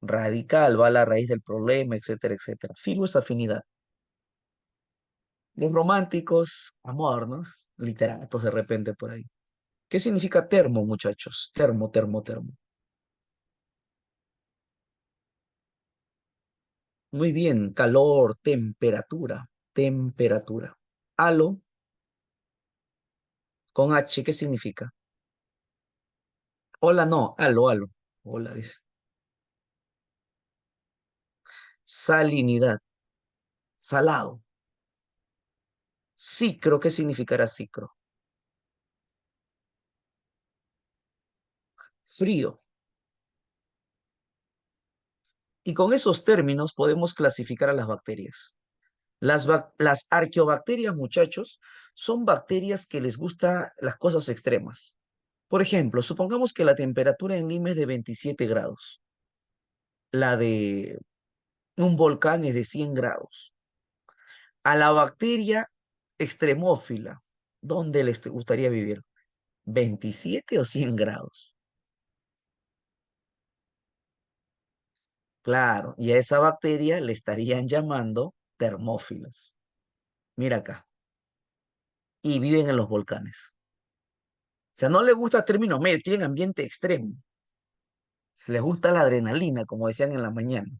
Radical, va a la raíz del problema, etcétera, etcétera. Filo es afinidad. Los románticos, amor, ¿no? Literatos de repente por ahí. ¿Qué significa termo, muchachos? Termo, termo, termo. Muy bien, calor, temperatura, temperatura. Halo, con H, ¿qué significa? Hola, no, halo, halo. Hola, dice. Salinidad, salado. Cicro, ¿qué significará cicro? Frío. Y con esos términos podemos clasificar a las bacterias. Las arqueobacterias, muchachos, son bacterias que les gustan las cosas extremas. Por ejemplo, supongamos que la temperatura en Lima es de 27 grados. La de un volcán es de 100 grados. A la bacteria extremófila, ¿dónde les gustaría vivir? ¿27 o 100 grados? Claro, y a esa bacteria le estarían llamando termófilas. Mira acá. Y viven en los volcanes. O sea, no les gusta término medio, quieren ambiente extremo. Les gusta la adrenalina, como decían en la mañana.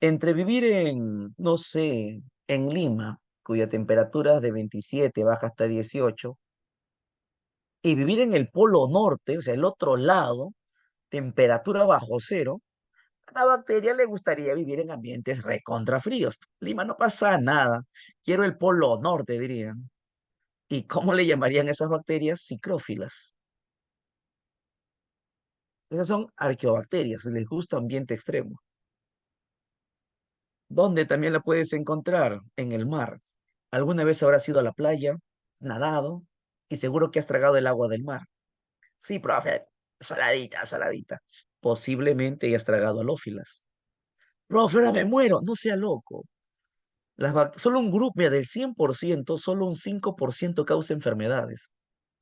Entre vivir en, no sé, en Lima, cuya temperatura es de 27, baja hasta 18, y vivir en el polo norte, o sea, el otro lado, temperatura bajo cero, a la bacteria le gustaría vivir en ambientes recontra fríos. Lima no pasa nada. Quiero el polo norte, dirían. ¿Y cómo le llamarían a esas bacterias? Psicrófilas. Esas son arqueobacterias, les gusta ambiente extremo. ¿Dónde también la puedes encontrar? En el mar. ¿Alguna vez habrás ido a la playa, nadado y seguro que has tragado el agua del mar? Sí, profe, saladita, saladita. Posiblemente hayas tragado alófilas. Profe, ahora me muero, no sea loco. Solo un grupo, mira, del 100%, solo un 5% causa enfermedades.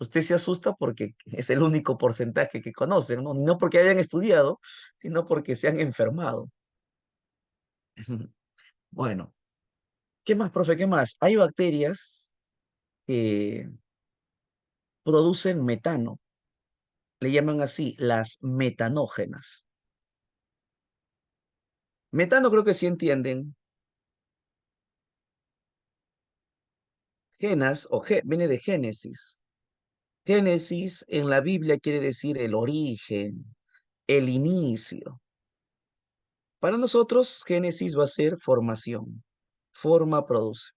Usted se asusta porque es el único porcentaje que conocen, ¿no? No porque hayan estudiado, sino porque se han enfermado. Bueno, ¿qué más, profe? ¿Qué más? Hay bacterias que producen metano. Le llaman así las metanógenas. Metano creo que sí entienden. Genas viene de Génesis. Génesis en la Biblia quiere decir el origen, el inicio. Para nosotros, Génesis va a ser formación. Forma, produce.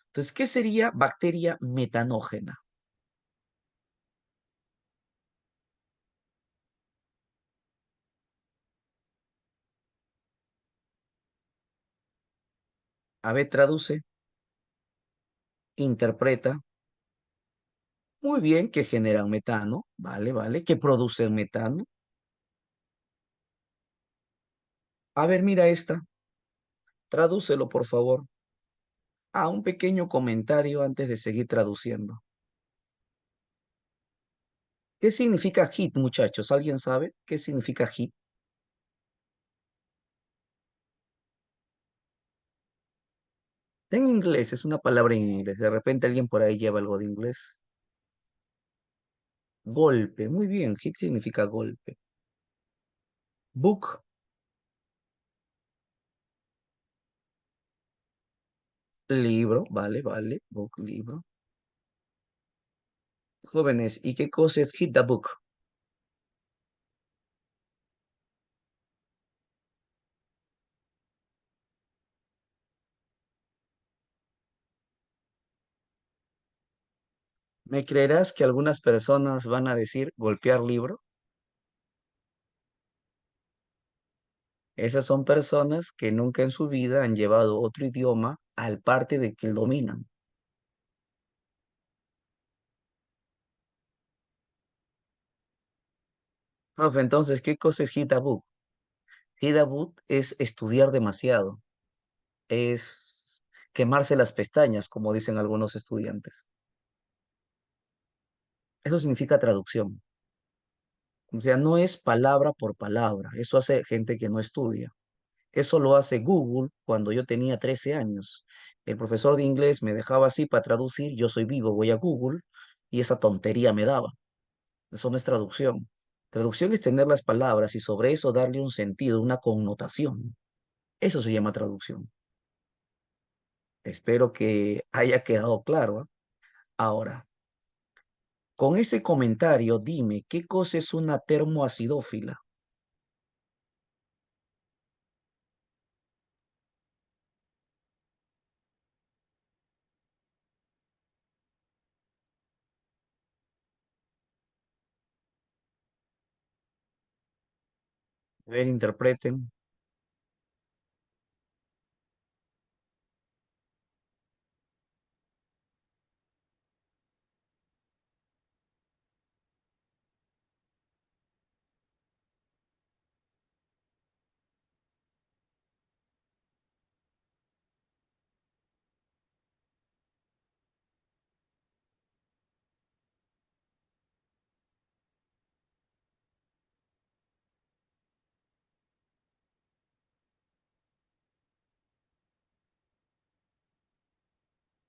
Entonces, ¿qué sería bacteria metanógena? A ver, traduce, interpreta. Muy bien, que generan metano. Vale, vale. Que producen metano. A ver, mira esta. Tradúcelo, por favor. Ah, un pequeño comentario antes de seguir traduciendo. ¿Qué significa HIT, muchachos? ¿Alguien sabe qué significa HIT? En inglés, es una palabra en inglés. De repente alguien por ahí lleva algo de inglés. Golpe, muy bien. HIT significa golpe. Book, libro, vale, vale. Book, libro. Jóvenes, ¿y qué cosa es hit the book? ¿Me creerás que algunas personas van a decir golpear libro? Esas son personas que nunca en su vida han llevado otro idioma al parte de que lo dominan. Profe, entonces, ¿qué cosa es hit the book? Hit the book es estudiar demasiado, es quemarse las pestañas, como dicen algunos estudiantes. Eso significa traducción. O sea, no es palabra por palabra. Eso hace gente que no estudia. Eso lo hace Google cuando yo tenía 13 años. El profesor de inglés me dejaba así para traducir, yo soy vivo, voy a Google y esa tontería me daba. Eso no es traducción. Traducción es tener las palabras y sobre eso darle un sentido, una connotación. Eso se llama traducción. Espero que haya quedado claro, ¿ah? Ahora, con ese comentario, dime, ¿qué cosa es una termoacidófila? A ver, interpreten.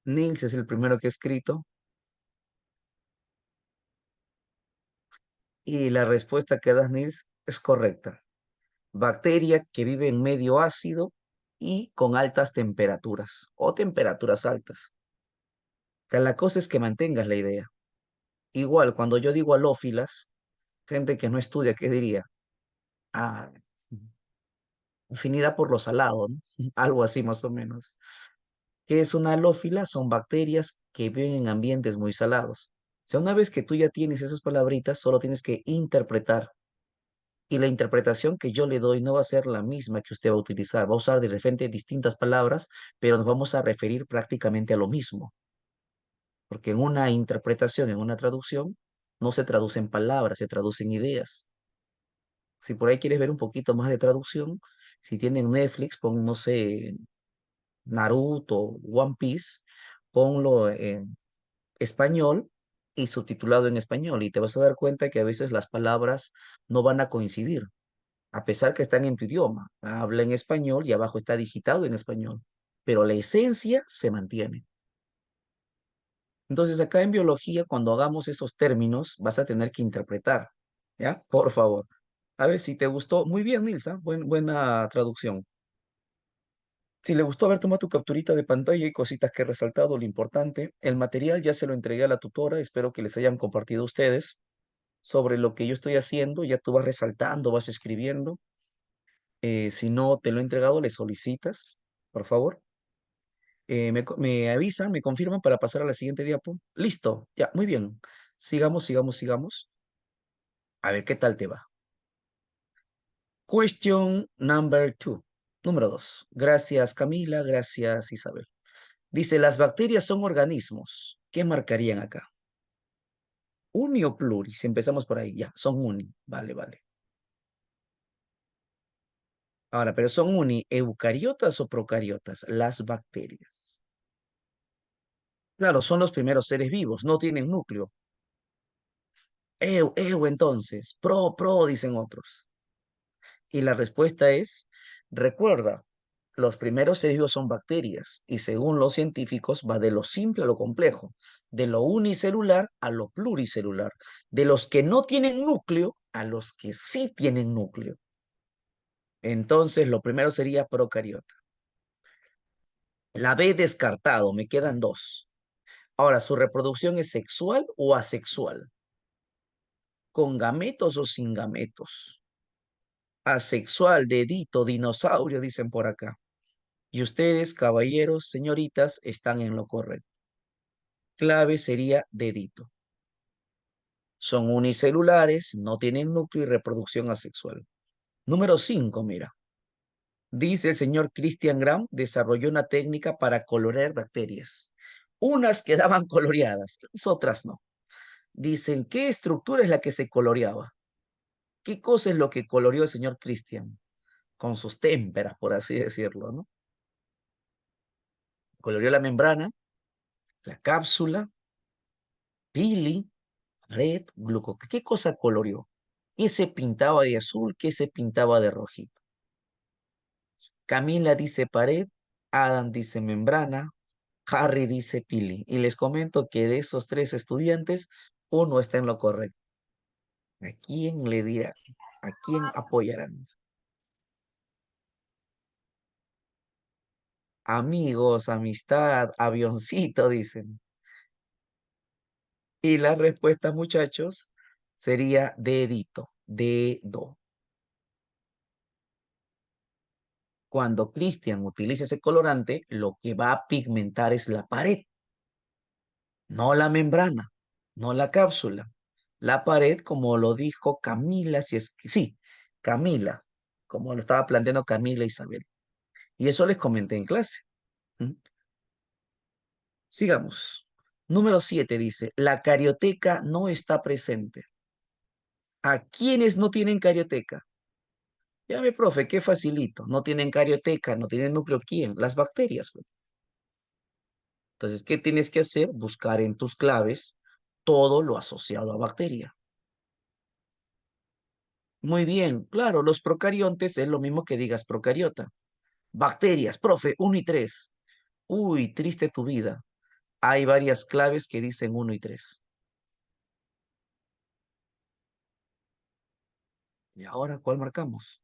Nils es el primero que ha escrito y la respuesta que das, Nils, es correcta. Bacteria que vive en medio ácido y con altas temperaturas o temperaturas altas. Que la cosa es que mantengas la idea. Igual, cuando yo digo halófilas, gente que no estudia, ¿qué diría? Ah, afinidad por lo salado, ¿no? Algo así más o menos. ¿Qué es una halófila? Son bacterias que viven en ambientes muy salados. O sea, una vez que tú ya tienes esas palabritas, solo tienes que interpretar. Y la interpretación que yo le doy no va a ser la misma que usted va a utilizar. Va a usar de repente distintas palabras, pero nos vamos a referir prácticamente a lo mismo. Porque en una interpretación, en una traducción, no se traducen palabras, se traducen ideas. Si por ahí quieres ver un poquito más de traducción, si tienen Netflix, pon, no sé, Naruto, One Piece, ponlo en español y subtitulado en español. Y te vas a dar cuenta que a veces las palabras no van a coincidir, a pesar que están en tu idioma. Habla en español y abajo está digitado en español, pero la esencia se mantiene. Entonces, acá en biología, cuando hagamos esos términos, vas a tener que interpretar. ¿Ya? Por favor. A ver si te gustó. Muy bien, Nilsa. Buena traducción. Si le gustó haber tomado tu capturita de pantalla y cositas que he resaltado, lo importante, el material ya se lo entregué a la tutora, espero que les hayan compartido a ustedes sobre lo que yo estoy haciendo, ya tú vas resaltando, vas escribiendo. Si no te lo he entregado, le solicitas, por favor. Me avisan, me confirman para pasar a la siguiente diapo. Listo, ya, muy bien. Sigamos, sigamos, sigamos. A ver qué tal te va. Question number two. Número dos. Gracias, Camila. Gracias, Isabel. Dice, las bacterias son organismos. ¿Qué marcarían acá? ¿Uni o pluri? Si empezamos por ahí, ya, son uni. Vale, vale. Ahora, pero son uni, eucariotas o procariotas, las bacterias. Claro, son los primeros seres vivos, no tienen núcleo. Entonces, dicen otros. Y la respuesta es, recuerda, los primeros seres vivos son bacterias y según los científicos va de lo simple a lo complejo, de lo unicelular a lo pluricelular, de los que no tienen núcleo a los que sí tienen núcleo. Entonces, lo primero sería procariota. La B descartado, me quedan dos. Ahora, ¿su reproducción es sexual o asexual? ¿Con gametos o sin gametos? Asexual, dedito, dinosaurio, dicen por acá. Y ustedes, caballeros, señoritas, están en lo correcto. Clave sería dedito. Son unicelulares, no tienen núcleo y reproducción asexual. Número 5, mira. Dice el señor Christian Gram, desarrolló una técnica para colorear bacterias. Unas quedaban coloreadas, las otras no. Dicen, ¿qué estructura es la que se coloreaba? ¿Qué cosa es lo que coloreó el señor Christian? Con sus témperas, por así decirlo, ¿no? Coloreó la membrana, la cápsula, pili, red, gluco. ¿Qué cosa coloreó? ¿Qué se pintaba de azul? ¿Qué se pintaba de rojito? Camila dice pared, Adam dice membrana, Harry dice pili. Y les comento que de esos tres estudiantes, uno está en lo correcto. ¿A quién le dirán? ¿A quién apoyarán? Amigos, amistad, avioncito, dicen. Y la respuesta, muchachos, sería dedito, dedo. Cuando Cristian utiliza ese colorante, lo que va a pigmentar es la pared, no la membrana, no la cápsula. La pared, como lo dijo Camila, si es que sí, Camila, como lo estaba planteando Camila Isabel. Y eso les comenté en clase. ¿Mm? Sigamos. Número 7 dice, la carioteca no está presente. ¿A quiénes no tienen carioteca? Llame, profe, qué facilito. No tienen carioteca, no tienen núcleo. ¿Quién? Las bacterias, pues. Entonces, ¿qué tienes que hacer? Buscar en tus claves todo lo asociado a bacteria. Muy bien, claro, los procariontes es lo mismo que digas procariota. Bacterias, profe, 1 y 3. Uy, triste tu vida. Hay varias claves que dicen 1 y 3. ¿Y ahora cuál marcamos?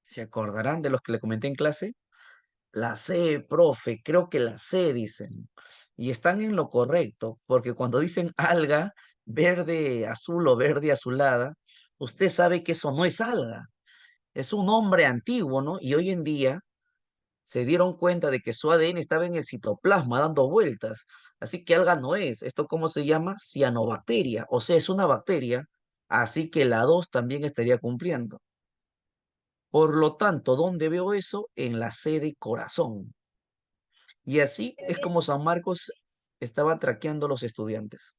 ¿Se acordarán de los que le comenté en clase? La C, profe, creo que la C dicen. Y están en lo correcto, porque cuando dicen alga verde azul o verde azulada, usted sabe que eso no es alga, es un nombre antiguo, ¿no? Y hoy en día se dieron cuenta de que su ADN estaba en el citoplasma dando vueltas. Así que alga no es. ¿Esto cómo se llama? Cianobacteria. O sea, es una bacteria. Así que la 2 también estaría cumpliendo. Por lo tanto, ¿dónde veo eso? En la C de corazón. Y así es como San Marcos estaba traqueando a los estudiantes.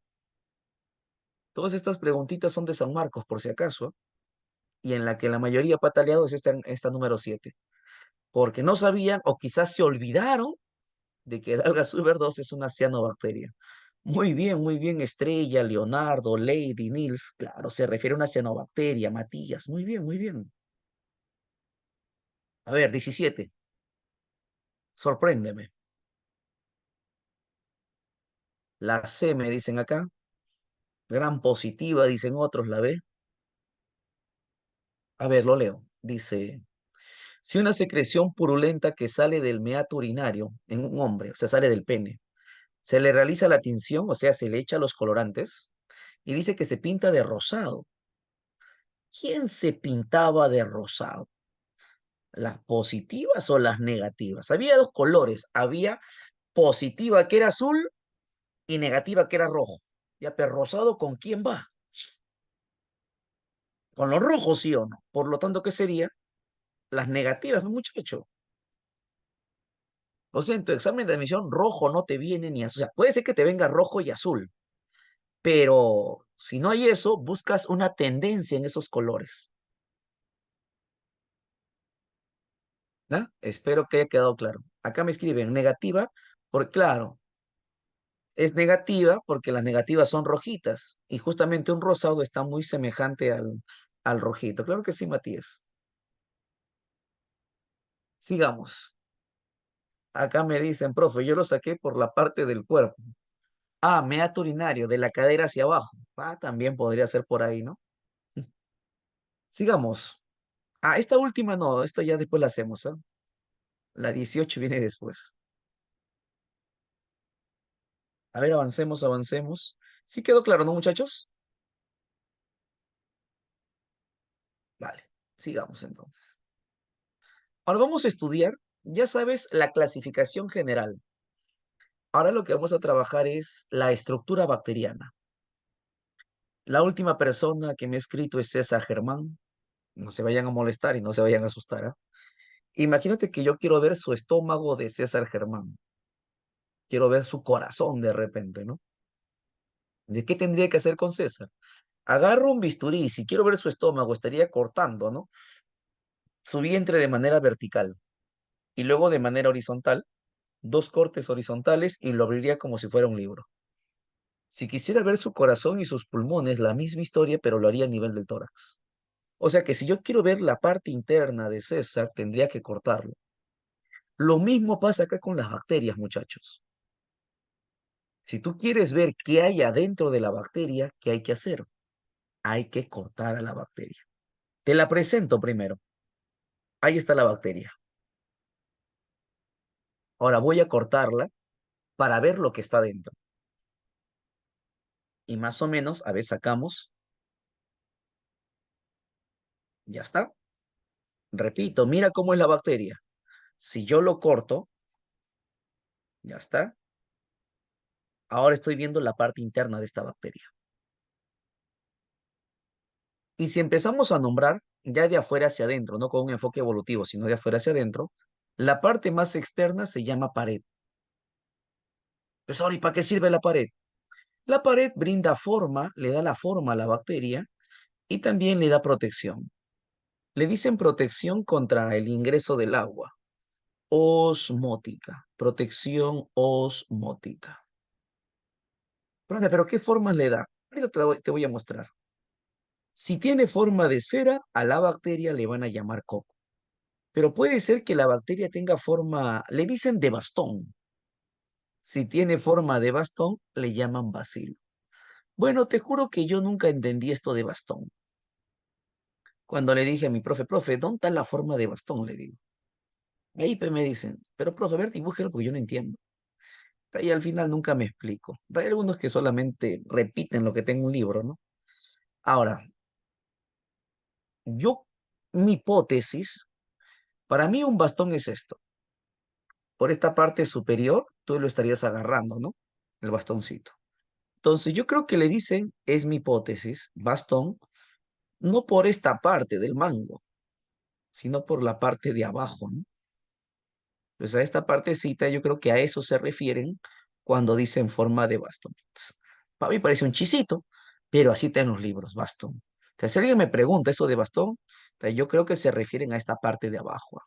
Todas estas preguntitas son de San Marcos, por si acaso, y en la que la mayoría ha pataleado es esta número 7, porque no sabían o quizás se olvidaron de que el alga Suber 2 es una cianobacteria. Muy bien, Estrella, Leonardo, Lady, Nils, claro, se refiere a una cianobacteria, Matías, muy bien, muy bien. A ver, 17, sorpréndeme. La C me dicen acá, gran positiva, dicen otros, la B. A ver, lo leo. Dice, si una secreción purulenta que sale del meato urinario en un hombre, o sea, sale del pene, se le realiza la tinción, o sea, se le echa los colorantes, y dice que se pinta de rosado. ¿Quién se pintaba de rosado? ¿Las positivas o las negativas? Había dos colores. Había positiva que era azul y negativa que era rojo. Ya, pero rosado, ¿con quién va? Con los rojos, ¿sí o no? Por lo tanto, ¿qué sería? Las negativas, muchacho. O sea, en tu examen de admisión, rojo no te viene ni azul. O sea, puede ser que te venga rojo y azul, pero si no hay eso, buscas una tendencia en esos colores. ¿No? Espero que haya quedado claro. Acá me escriben negativa, porque claro, es negativa porque las negativas son rojitas y justamente un rosado está muy semejante al rojito. Claro que sí, Matías. Sigamos. Acá me dicen, profe, yo lo saqué por la parte del cuerpo. Ah, meato urinario, de la cadera hacia abajo. Ah, también podría ser por ahí, ¿no? Sigamos. Ah, esta última no, esta ya después la hacemos, ¿ah? La 18 viene después. A ver, avancemos, avancemos. ¿Sí quedó claro, no, muchachos? Vale, sigamos entonces. Ahora vamos a estudiar, ya sabes, la clasificación general. Ahora lo que vamos a trabajar es la estructura bacteriana. La última persona que me ha escrito es César Germán. No se vayan a molestar y no se vayan a asustar, ¿ah? Imagínate que yo quiero ver su estómago de César Germán. Quiero ver su corazón de repente, ¿no? ¿De qué tendría que hacer con César? Agarro un bisturí y si quiero ver su estómago, estaría cortando, ¿no? Su vientre de manera vertical y luego de manera horizontal, dos cortes horizontales y lo abriría como si fuera un libro. Si quisiera ver su corazón y sus pulmones, la misma historia, pero lo haría a nivel del tórax. O sea que si yo quiero ver la parte interna de César, tendría que cortarlo. Lo mismo pasa acá con las bacterias, muchachos. Si tú quieres ver qué hay adentro de la bacteria, ¿qué hay que hacer? Hay que cortar a la bacteria. Te la presento primero. Ahí está la bacteria. Ahora voy a cortarla para ver lo que está dentro. Y más o menos, a ver, sacamos. Ya está. Repito, mira cómo es la bacteria. Si yo lo corto, ya está. Ahora estoy viendo la parte interna de esta bacteria. Y si empezamos a nombrar ya de afuera hacia adentro, no con un enfoque evolutivo, sino de afuera hacia adentro, la parte más externa se llama pared. Profesor, ¿y para qué sirve la pared? La pared brinda forma, le da la forma a la bacteria y también le da protección. Le dicen protección contra el ingreso del agua. Osmótica, protección osmótica. Pero ¿qué formas le da? Mira, te voy a mostrar. Si tiene forma de esfera, a la bacteria le van a llamar coco. Pero puede ser que la bacteria tenga forma, le dicen de bastón. Si tiene forma de bastón, le llaman bacilo. Bueno, te juro que yo nunca entendí esto de bastón. Cuando le dije a mi profe, ¿dónde está la forma de bastón? Le digo. Ahí me dicen, pero profe, a ver, dibújelo porque yo no entiendo. Y al final nunca me explico. Hay algunos que solamente repiten lo que tengo en un libro, ¿no? Ahora, yo, mi hipótesis, para mí un bastón es esto. Por esta parte superior, tú lo estarías agarrando, ¿no? El bastoncito. Entonces, yo creo que le dicen, es mi hipótesis, bastón, no por esta parte del mango, sino por la parte de abajo, ¿no? Pues a esta partecita yo creo que a eso se refieren cuando dicen forma de bastón. Entonces, para mí parece un chisito, pero así está en los libros, bastón. Entonces, si alguien me pregunta eso de bastón, yo creo que se refieren a esta parte de abajo.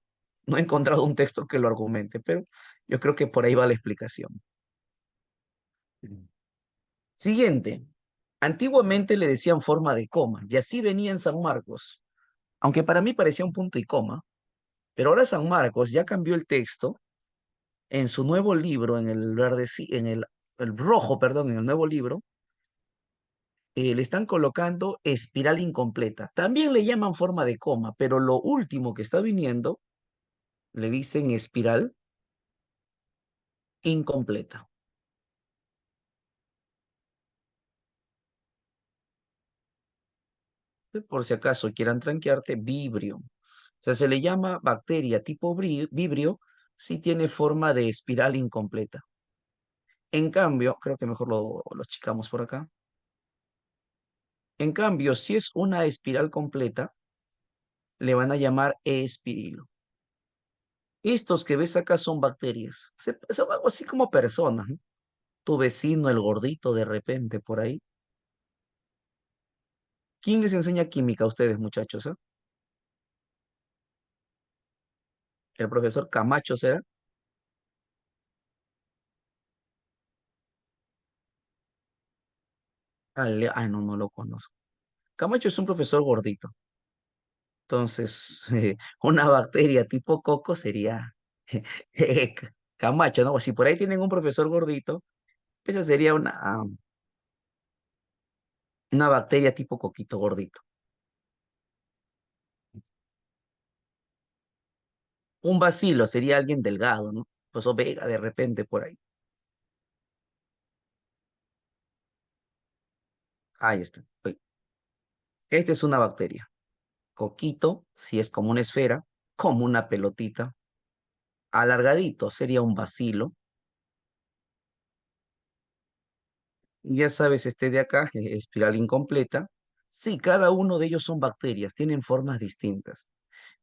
No he encontrado un texto que lo argumente, pero yo creo que por ahí va la explicación. Siguiente. Antiguamente le decían forma de coma, y así venía en San Marcos, aunque para mí parecía un punto y coma, pero ahora San Marcos ya cambió el texto en su nuevo libro, en el el rojo, perdón, en el nuevo libro, le están colocando espiral incompleta. También le llaman forma de coma, pero lo último que está viniendo le dicen espiral incompleta. Por si acaso quieran tranquearte, vibrio. O sea, se le llama bacteria tipo vibrio si tiene forma de espiral incompleta. En cambio, creo que mejor lo achicamos por acá. En cambio, si es una espiral completa, le van a llamar espirilo. Estos que ves acá son bacterias. Son algo así como personas, ¿no? Tu vecino, el gordito, de repente por ahí. ¿Quién les enseña química a ustedes, muchachos? El profesor Camacho será. No, no lo conozco. Camacho es un profesor gordito. Entonces, una bacteria tipo coco sería Camacho, ¿no? Si por ahí tienen un profesor gordito, esa sería una bacteria tipo coquito gordito. Un bacilo sería alguien delgado, ¿no? Pues o Vega de repente por ahí. Ahí está. Esta es una bacteria. Coquito, si es como una esfera, como una pelotita. Alargadito sería un bacilo. Ya sabes, este de acá, espiral incompleta. Sí, cada uno de ellos son bacterias, tienen formas distintas.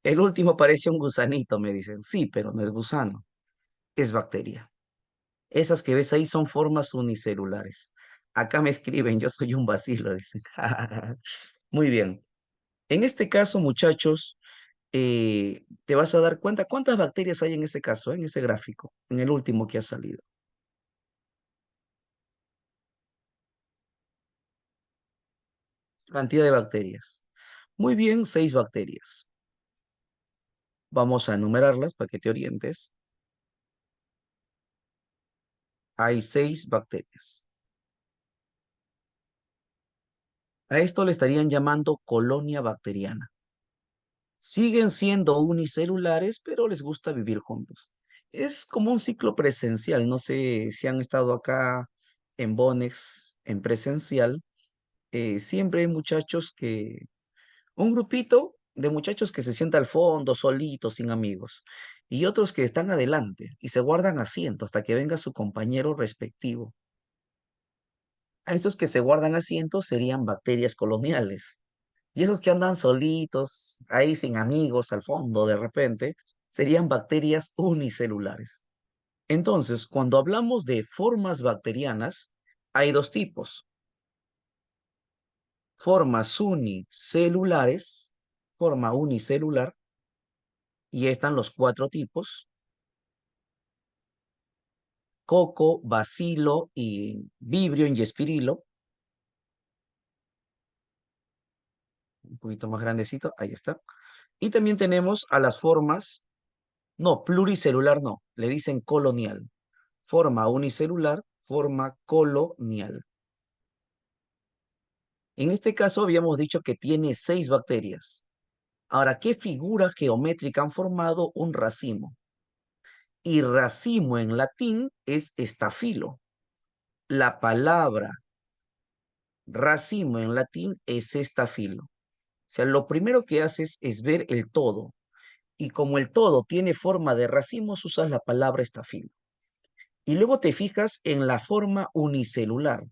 El último parece un gusanito, me dicen. Sí, pero no es gusano, es bacteria. Esas que ves ahí son formas unicelulares. Acá me escriben, yo soy un bacilo, dicen. Muy bien. En este caso, muchachos, te vas a dar cuenta cuántas bacterias hay en ese caso, en ese gráfico, en el último que ha salido. Cantidad de bacterias. Muy bien, 6 bacterias. Vamos a enumerarlas para que te orientes. Hay 6 bacterias. A esto le estarían llamando colonia bacteriana. Siguen siendo unicelulares, pero les gusta vivir juntos. Es como un ciclo presencial. No sé si han estado acá en Bonex, en presencial. Siempre hay muchachos un grupito de muchachos que se sienta al fondo, solitos, sin amigos, y otros que están adelante y se guardan asiento hasta que venga su compañero respectivo. A esos que se guardan asientos serían bacterias coloniales. Y esos que andan solitos, ahí sin amigos, al fondo, de repente, serían bacterias unicelulares. Entonces, cuando hablamos de formas bacterianas, hay dos tipos: formas unicelulares, forma unicelular, y están los 4 tipos: coco, bacilo y vibrio y espirilo. Un poquito más grandecito, ahí está. Y también tenemos a las formas, no, pluricelular no, le dicen colonial. Forma unicelular, forma colonial. En este caso habíamos dicho que tiene 6 bacterias. Ahora, ¿qué figura geométrica han formado un racimo? Y racimo en latín es estafilo. La palabra racimo en latín es estafilo. O sea, lo primero que haces es ver el todo. Y como el todo tiene forma de racimos, usas la palabra estafilo. Y luego te fijas en la forma unicelular.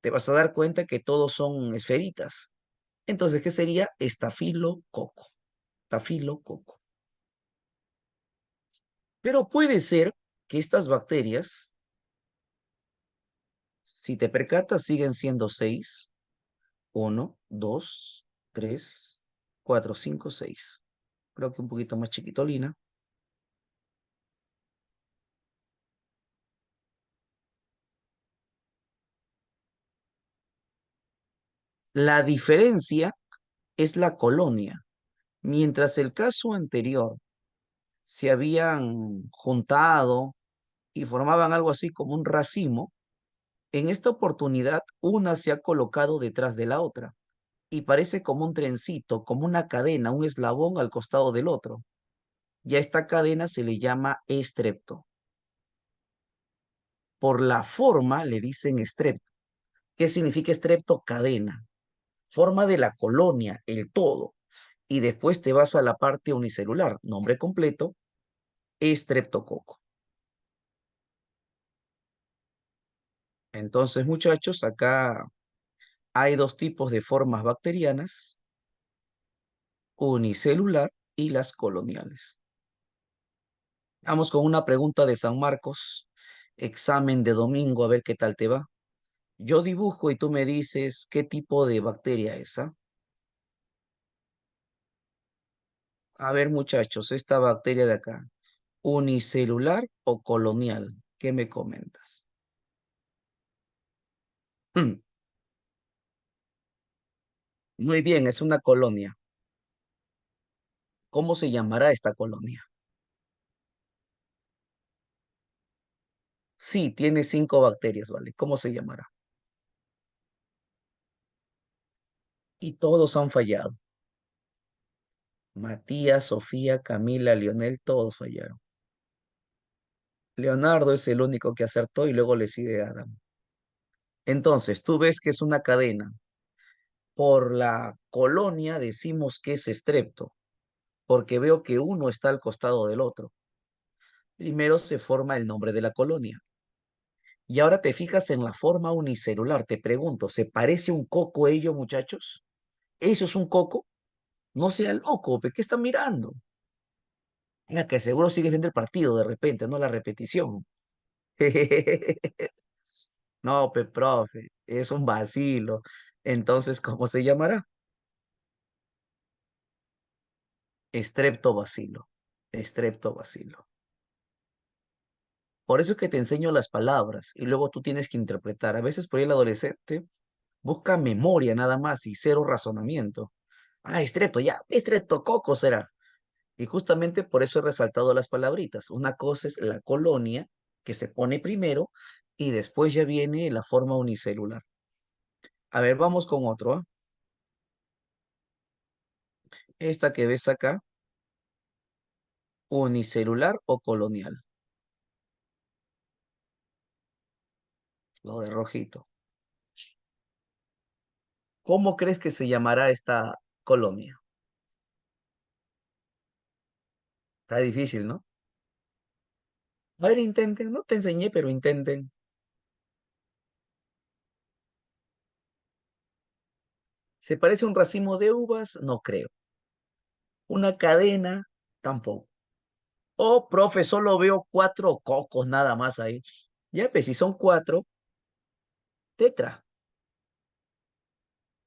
Te vas a dar cuenta que todos son esferitas. Entonces, ¿qué sería? Estafilococo. Estafilococo. Pero puede ser que estas bacterias, si te percatas, siguen siendo 6. 1, 2, 3, 4, 5, 6. Creo que un poquito más chiquitolina. La diferencia es la colonia. Mientras el caso anterior se habían juntado y formaban algo así como un racimo, En esta oportunidad, una se ha colocado detrás de la otra y parece como un trencito, como una cadena, un eslabón al costado del otro. Y a esta cadena se le llama estrepto. Por la forma le dicen estrepto. ¿Qué significa estrepto? Cadena. Forma de la colonia, el todo. Y después te vas a la parte unicelular. Nombre completo, estreptococo. Entonces, muchachos, acá hay dos tipos de formas bacterianas, unicelular y las coloniales. Vamos con una pregunta de San Marcos, examen de domingo, a ver qué tal te va. Yo dibujo y tú me dices qué tipo de bacteria es, ¿ah? A ver, muchachos, esta bacteria de acá, unicelular o colonial, ¿qué me comentas? Hmm, muy bien, es una colonia. ¿Cómo se llamará esta colonia? Sí, tiene 5 bacterias, ¿vale? ¿Cómo se llamará? Y todos han fallado. Matías, Sofía, Camila, Lionel, todos fallaron. Leonardo es el único que acertó y luego le sigue Adam. Entonces, tú ves que es una cadena. Por la colonia decimos que es estrepto, porque veo que uno está al costado del otro. Primero se forma el nombre de la colonia. Y ahora te fijas en la forma unicelular. Te pregunto, ¿se parece un coco ello, muchachos? ¿Eso es un coco? No sea loco, ¿pe? ¿Qué están mirando? Venga, que seguro sigues viendo el partido de repente, no la repetición. No, pe, profe, es un vacilo. Entonces, ¿cómo se llamará? Estreptobacilo. Estreptobacilo. Por eso es que te enseño las palabras y luego tú tienes que interpretar. A veces por ahí el adolescente busca memoria nada más y cero razonamiento. Ah, estrepto, ya, estreptococo será. Y justamente por eso he resaltado las palabritas. Una cosa es la colonia, que se pone primero, y después ya viene la forma unicelular. A ver, vamos con otro, ¿ah? Esta que ves acá, unicelular o colonial. Lo de rojito. ¿Cómo crees que se llamará esta colonia? Está difícil, ¿no? A ver, intenten. No te enseñé, pero intenten. ¿Se parece a un racimo de uvas? No creo. Una cadena, tampoco. Oh, profe, solo veo 4 cocos nada más ahí. Ya, pues si son 4, tetra,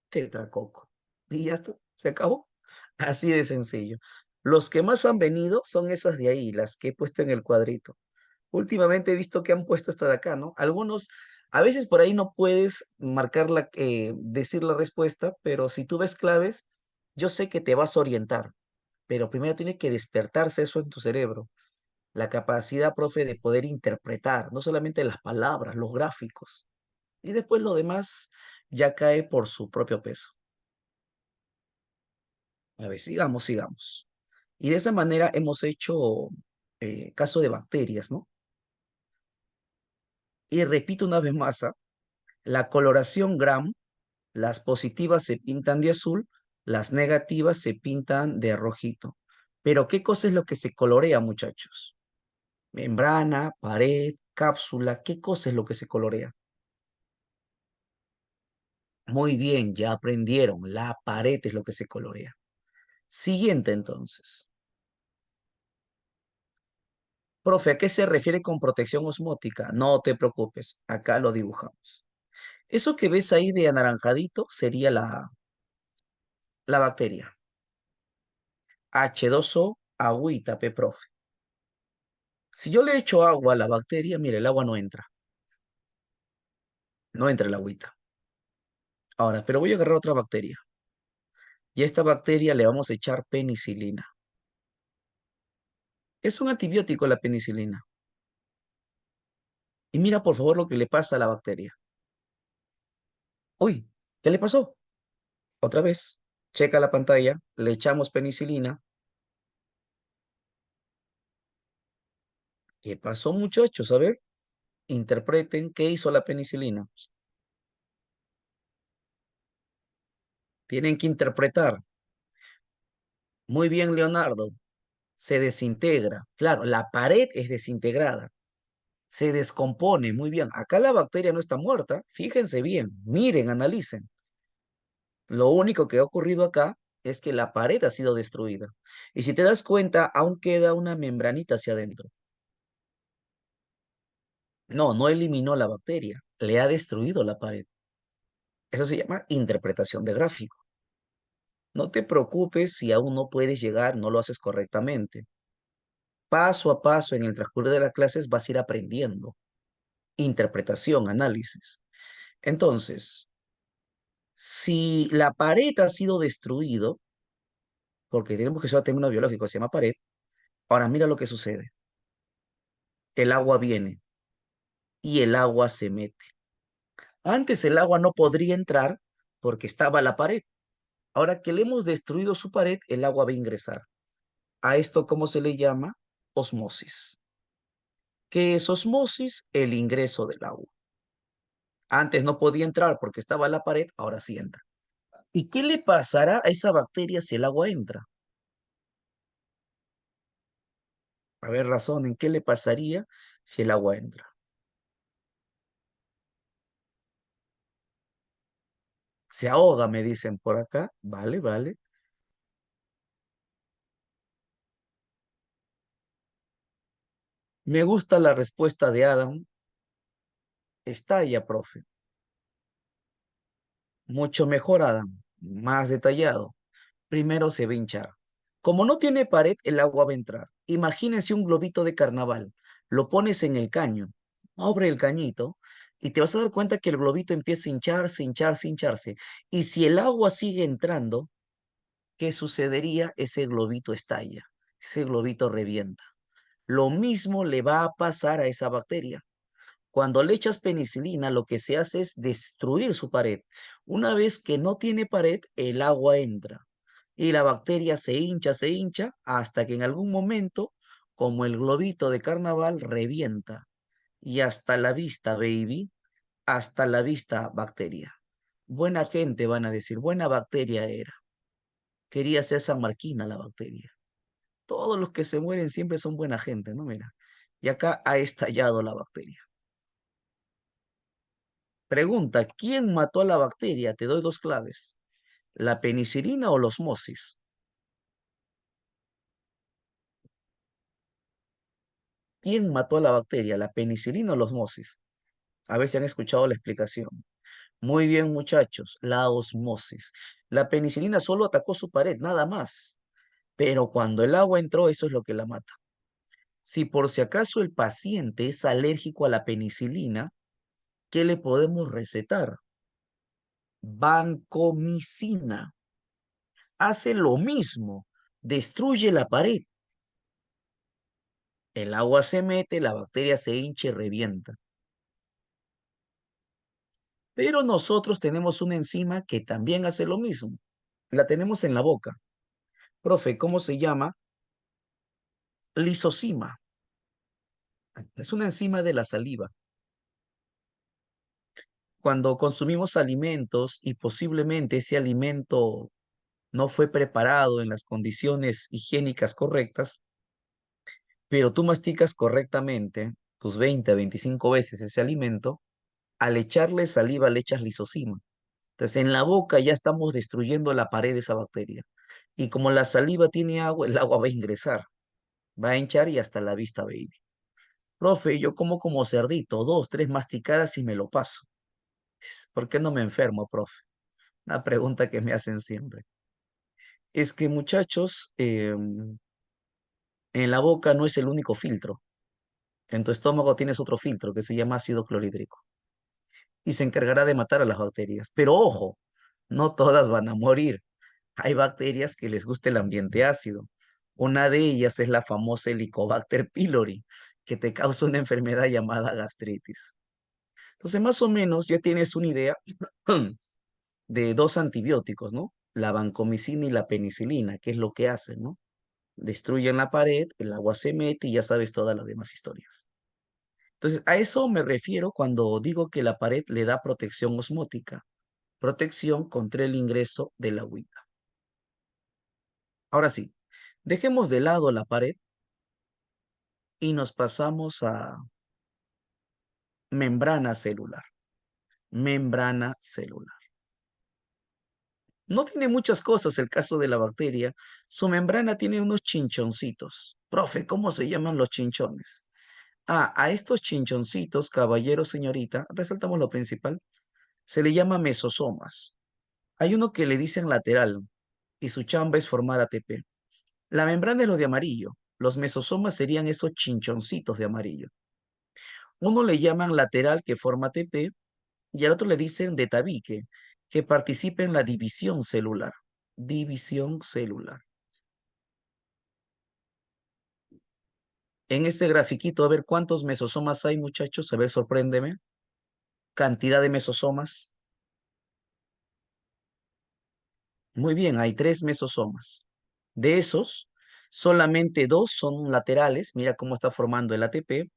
tetracoco. Y ya está, se acabó. Así de sencillo. Los que más han venido son esas de ahí, las que he puesto en el cuadrito. Últimamente he visto que han puesto esta de acá, ¿no? Algunos, a veces por ahí no puedes marcar decir la respuesta, pero si tú ves claves, yo sé que te vas a orientar, pero primero tiene que despertarse eso en tu cerebro. La capacidad, profe, de poder interpretar, no solamente las palabras, los gráficos. Y después lo demás ya cae por su propio peso. A ver, sigamos, sigamos. Y de esa manera hemos hecho caso de bacterias, ¿no? Y repito una vez más, ¿ah? La coloración Gram, las positivas se pintan de azul, las negativas se pintan de rojito. Pero ¿qué cosa es lo que se colorea, muchachos? Membrana, pared, cápsula, ¿qué cosa es lo que se colorea? Muy bien, ya aprendieron, la pared es lo que se colorea. Siguiente entonces. Profe, ¿a qué se refiere con protección osmótica? No te preocupes, acá lo dibujamos. Eso que ves ahí de anaranjadito sería la bacteria. H2O, agüita, pe profe. Si yo le echo agua a la bacteria, mire, el agua no entra. No entra el agüita. Ahora, pero voy a agarrar otra bacteria. Y a esta bacteria le vamos a echar penicilina. Es un antibiótico la penicilina. Y mira por favor lo que le pasa a la bacteria. Uy, ¿qué le pasó? Otra vez. Checa la pantalla, le echamos penicilina. ¿Qué pasó, muchachos? A ver, interpreten qué hizo la penicilina. Tienen que interpretar. Muy bien, Leonardo. Se desintegra. Claro, la pared es desintegrada. Se descompone. Muy bien. Acá la bacteria no está muerta. Fíjense bien. Miren, analicen. Lo único que ha ocurrido acá es que la pared ha sido destruida. Y si te das cuenta, aún queda una membranita hacia adentro. No, no eliminó la bacteria. Le ha destruido la pared. Eso se llama interpretación de gráfico. No te preocupes si aún no puedes llegar, no lo haces correctamente. Paso a paso en el transcurso de las clases vas a ir aprendiendo. Interpretación, análisis. Entonces, si la pared ha sido destruido, porque tenemos que usar término biológico, se llama pared, ahora mira lo que sucede. El agua viene y el agua se mete. Antes el agua no podría entrar porque estaba la pared. Ahora que le hemos destruido su pared, el agua va a ingresar. A esto, ¿cómo se le llama? Osmosis. ¿Qué es osmosis? El ingreso del agua. Antes no podía entrar porque estaba la pared, ahora sí entra. ¿Y qué le pasará a esa bacteria si el agua entra? A ver, razonen, ¿qué le pasaría si el agua entra? Se ahoga, me dicen por acá. Vale, vale. Me gusta la respuesta de Adam. Estalla, profe. Mucho mejor, Adam. Más detallado. Primero se va a hinchar. Como no tiene pared, el agua va a entrar. Imagínense un globito de carnaval. Lo pones en el caño, abre el cañito y te vas a dar cuenta que el globito empieza a hincharse, hincharse, hincharse. Y si el agua sigue entrando, ¿qué sucedería? Ese globito estalla, ese globito revienta. Lo mismo le va a pasar a esa bacteria. Cuando le echas penicilina, lo que se hace es destruir su pared. Una vez que no tiene pared, el agua entra y la bacteria se hincha, hasta que en algún momento, como el globito de carnaval, revienta. Y hasta la vista, baby, hasta la vista, bacteria. Buena gente, van a decir, buena bacteria era. Quería ser San Marquina la bacteria. Todos los que se mueren siempre son buena gente, ¿no? Mira. Y acá ha estallado la bacteria. Pregunta, ¿quién mató a la bacteria? Te doy dos claves. ¿La penicilina o la osmosis? ¿Quién mató a la bacteria? ¿La penicilina o la osmosis? A ver si han escuchado la explicación. Muy bien, muchachos, la osmosis. La penicilina solo atacó su pared, nada más. Pero cuando el agua entró, eso es lo que la mata. Si por si acaso el paciente es alérgico a la penicilina, ¿qué le podemos recetar? Vancomicina. Hace lo mismo, destruye la pared. El agua se mete, la bacteria se hincha y revienta. Pero nosotros tenemos una enzima que también hace lo mismo. La tenemos en la boca. Profe, ¿cómo se llama? Lisozima. Es una enzima de la saliva. Cuando consumimos alimentos y posiblemente ese alimento no fue preparado en las condiciones higiénicas correctas, pero tú masticas correctamente tus 20 a 25 veces ese alimento, al echarle saliva le echas lisozima. Entonces en la boca ya estamos destruyendo la pared de esa bacteria. Y como la saliva tiene agua, el agua va a ingresar, va a hinchar y hasta la vista, baby. Profe, yo como cerdito, dos, tres masticadas y me lo paso. ¿Por qué no me enfermo, profe? Una pregunta que me hacen siempre. Es que, muchachos, en la boca no es el único filtro. En tu estómago tienes otro filtro que se llama ácido clorhídrico y se encargará de matar a las bacterias. Pero ojo, no todas van a morir. Hay bacterias que les gusta el ambiente ácido. Una de ellas es la famosa Helicobacter pylori, que te causa una enfermedad llamada gastritis. Entonces, más o menos ya tienes una idea de dos antibióticos, ¿no? La vancomicina y la penicilina, ¿qué es lo que hacen, no? Destruyen la pared, el agua se mete y ya sabes todas las demás historias. Entonces, a eso me refiero cuando digo que la pared le da protección osmótica, protección contra el ingreso del agüita. Ahora sí, dejemos de lado la pared y nos pasamos a membrana celular. Membrana celular. No tiene muchas cosas el caso de la bacteria. Su membrana tiene unos chinchoncitos. Profe, ¿cómo se llaman los chinchones? Ah, a estos chinchoncitos, caballero, señorita, resaltamos lo principal, se le llama mesosomas. Hay uno que le dicen lateral y su chamba es formar ATP. La membrana es lo de amarillo. Los mesosomas serían esos chinchoncitos de amarillo. Uno le llaman lateral que forma ATP y al otro le dicen de tabique, que participa en la división celular. División celular. En ese grafiquito, a ver cuántos mesosomas hay, muchachos. A ver, sorpréndeme. Cantidad de mesosomas. Muy bien, hay tres mesosomas. De esos, solamente dos son laterales. Mira cómo está formando el ATP.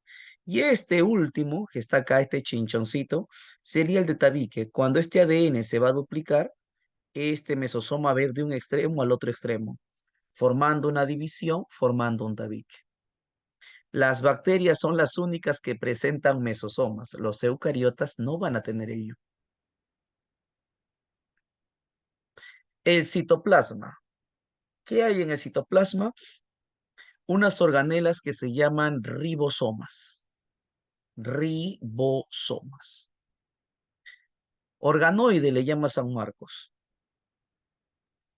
Y este último, que está acá, este chinchoncito, sería el de tabique. Cuando este ADN se va a duplicar, este mesosoma va a ir de un extremo al otro extremo, formando una división, formando un tabique. Las bacterias son las únicas que presentan mesosomas. Los eucariotas no van a tener ello. El citoplasma. ¿Qué hay en el citoplasma? Unas organelas que se llaman ribosomas. Ribosomas. Organoide le llama San Marcos.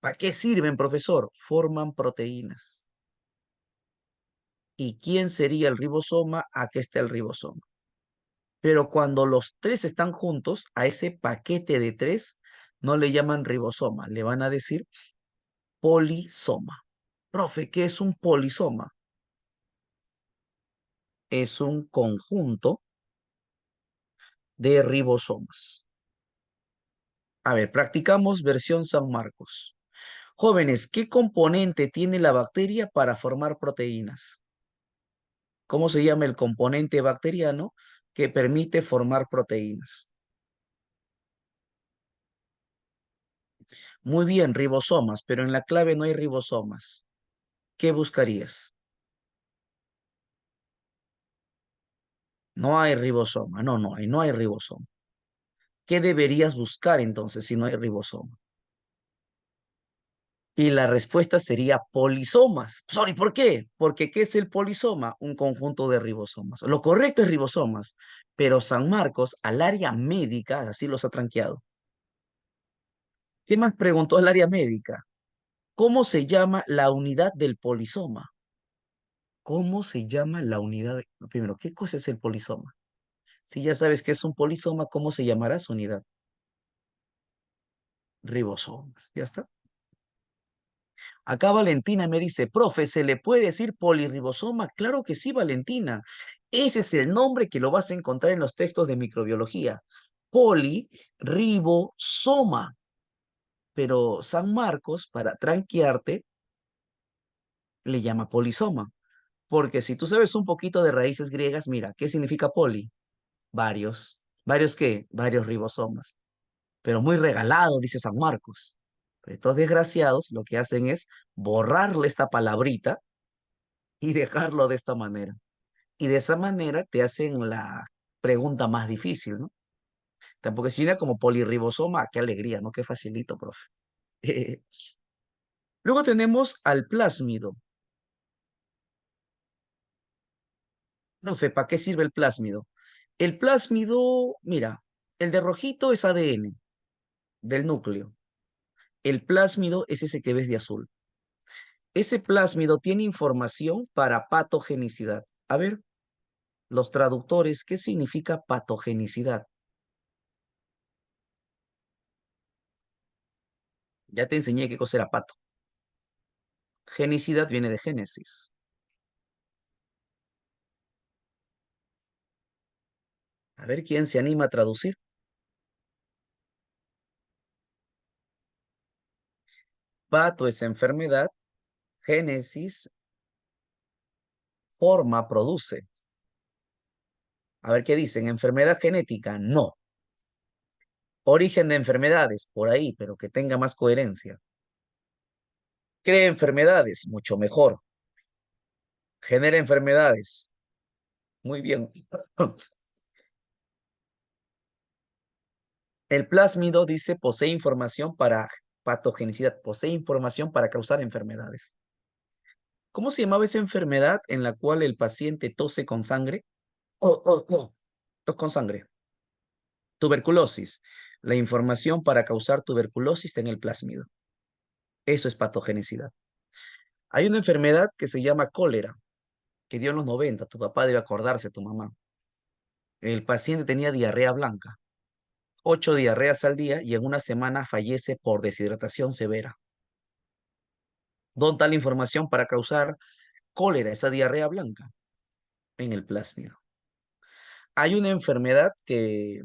¿Para qué sirven, profesor? Forman proteínas. ¿Y quién sería el ribosoma? Aquí está el ribosoma. Pero cuando los tres están juntos, a ese paquete de tres no le llaman ribosoma, le van a decir polisoma. Profe, ¿qué es un polisoma? Es un conjunto de ribosomas. A ver, practicamos versión San Marcos. Jóvenes, ¿qué componente tiene la bacteria para formar proteínas? ¿Cómo se llama el componente bacteriano que permite formar proteínas? Muy bien, ribosomas, pero en la clave no hay ribosomas. ¿Qué buscarías? No hay ribosoma. No, no hay ribosoma. ¿Qué deberías buscar entonces si no hay ribosoma? Y la respuesta sería polisomas. Sorry, ¿por qué? Porque ¿qué es el polisoma? Un conjunto de ribosomas. Lo correcto es ribosomas, pero San Marcos al área médica, así los ha tranqueado. ¿Qué más preguntó al área médica? ¿Cómo se llama la unidad del polisoma? ¿Cómo se llama la unidad? Primero, ¿qué cosa es el polisoma? Si ya sabes qué es un polisoma, ¿cómo se llamará su unidad? Ribosomas. ¿Ya está? Acá Valentina me dice, profe, ¿se le puede decir polirribosoma? Claro que sí, Valentina. Ese es el nombre que lo vas a encontrar en los textos de microbiología. Polirribosoma. Pero San Marcos, para tranquearte, le llama polisoma. Porque si tú sabes un poquito de raíces griegas, mira, ¿qué significa poli? Varios. ¿Varios qué? Varios ribosomas. Pero muy regalado, dice San Marcos. Estos desgraciados lo que hacen es borrarle esta palabrita y dejarlo de esta manera. Y de esa manera te hacen la pregunta más difícil, ¿no? Tampoco si viene como polirribosoma, qué alegría, ¿no? Qué facilito, profe. Luego tenemos al plásmido. Profe, ¿para qué sirve el plásmido? El plásmido, mira, el de rojito es ADN del núcleo. El plásmido es ese que ves de azul. Ese plásmido tiene información para patogenicidad. A ver, los traductores, ¿qué significa patogenicidad? Ya te enseñé qué cosa era pato. Genicidad viene de Génesis. A ver quién se anima a traducir. Pato es enfermedad, génesis, forma, produce. A ver qué dicen, enfermedad genética, no. Origen de enfermedades, por ahí, pero que tenga más coherencia. Crea enfermedades, mucho mejor. Genera enfermedades, muy bien. El plásmido dice posee información para patogenicidad, posee información para causar enfermedades. ¿Cómo se llamaba esa enfermedad en la cual el paciente tose con sangre? Tos con sangre. Tuberculosis. La información para causar tuberculosis está en el plásmido. Eso es patogenicidad. Hay una enfermedad que se llama cólera, que dio en los 90. Tu papá debe acordarse, tu mamá. El paciente tenía diarrea blanca, 8 diarreas al día y en una semana fallece por deshidratación severa. ¿Dónde está la información para causar cólera, esa diarrea blanca? En el plásmido. Hay una enfermedad que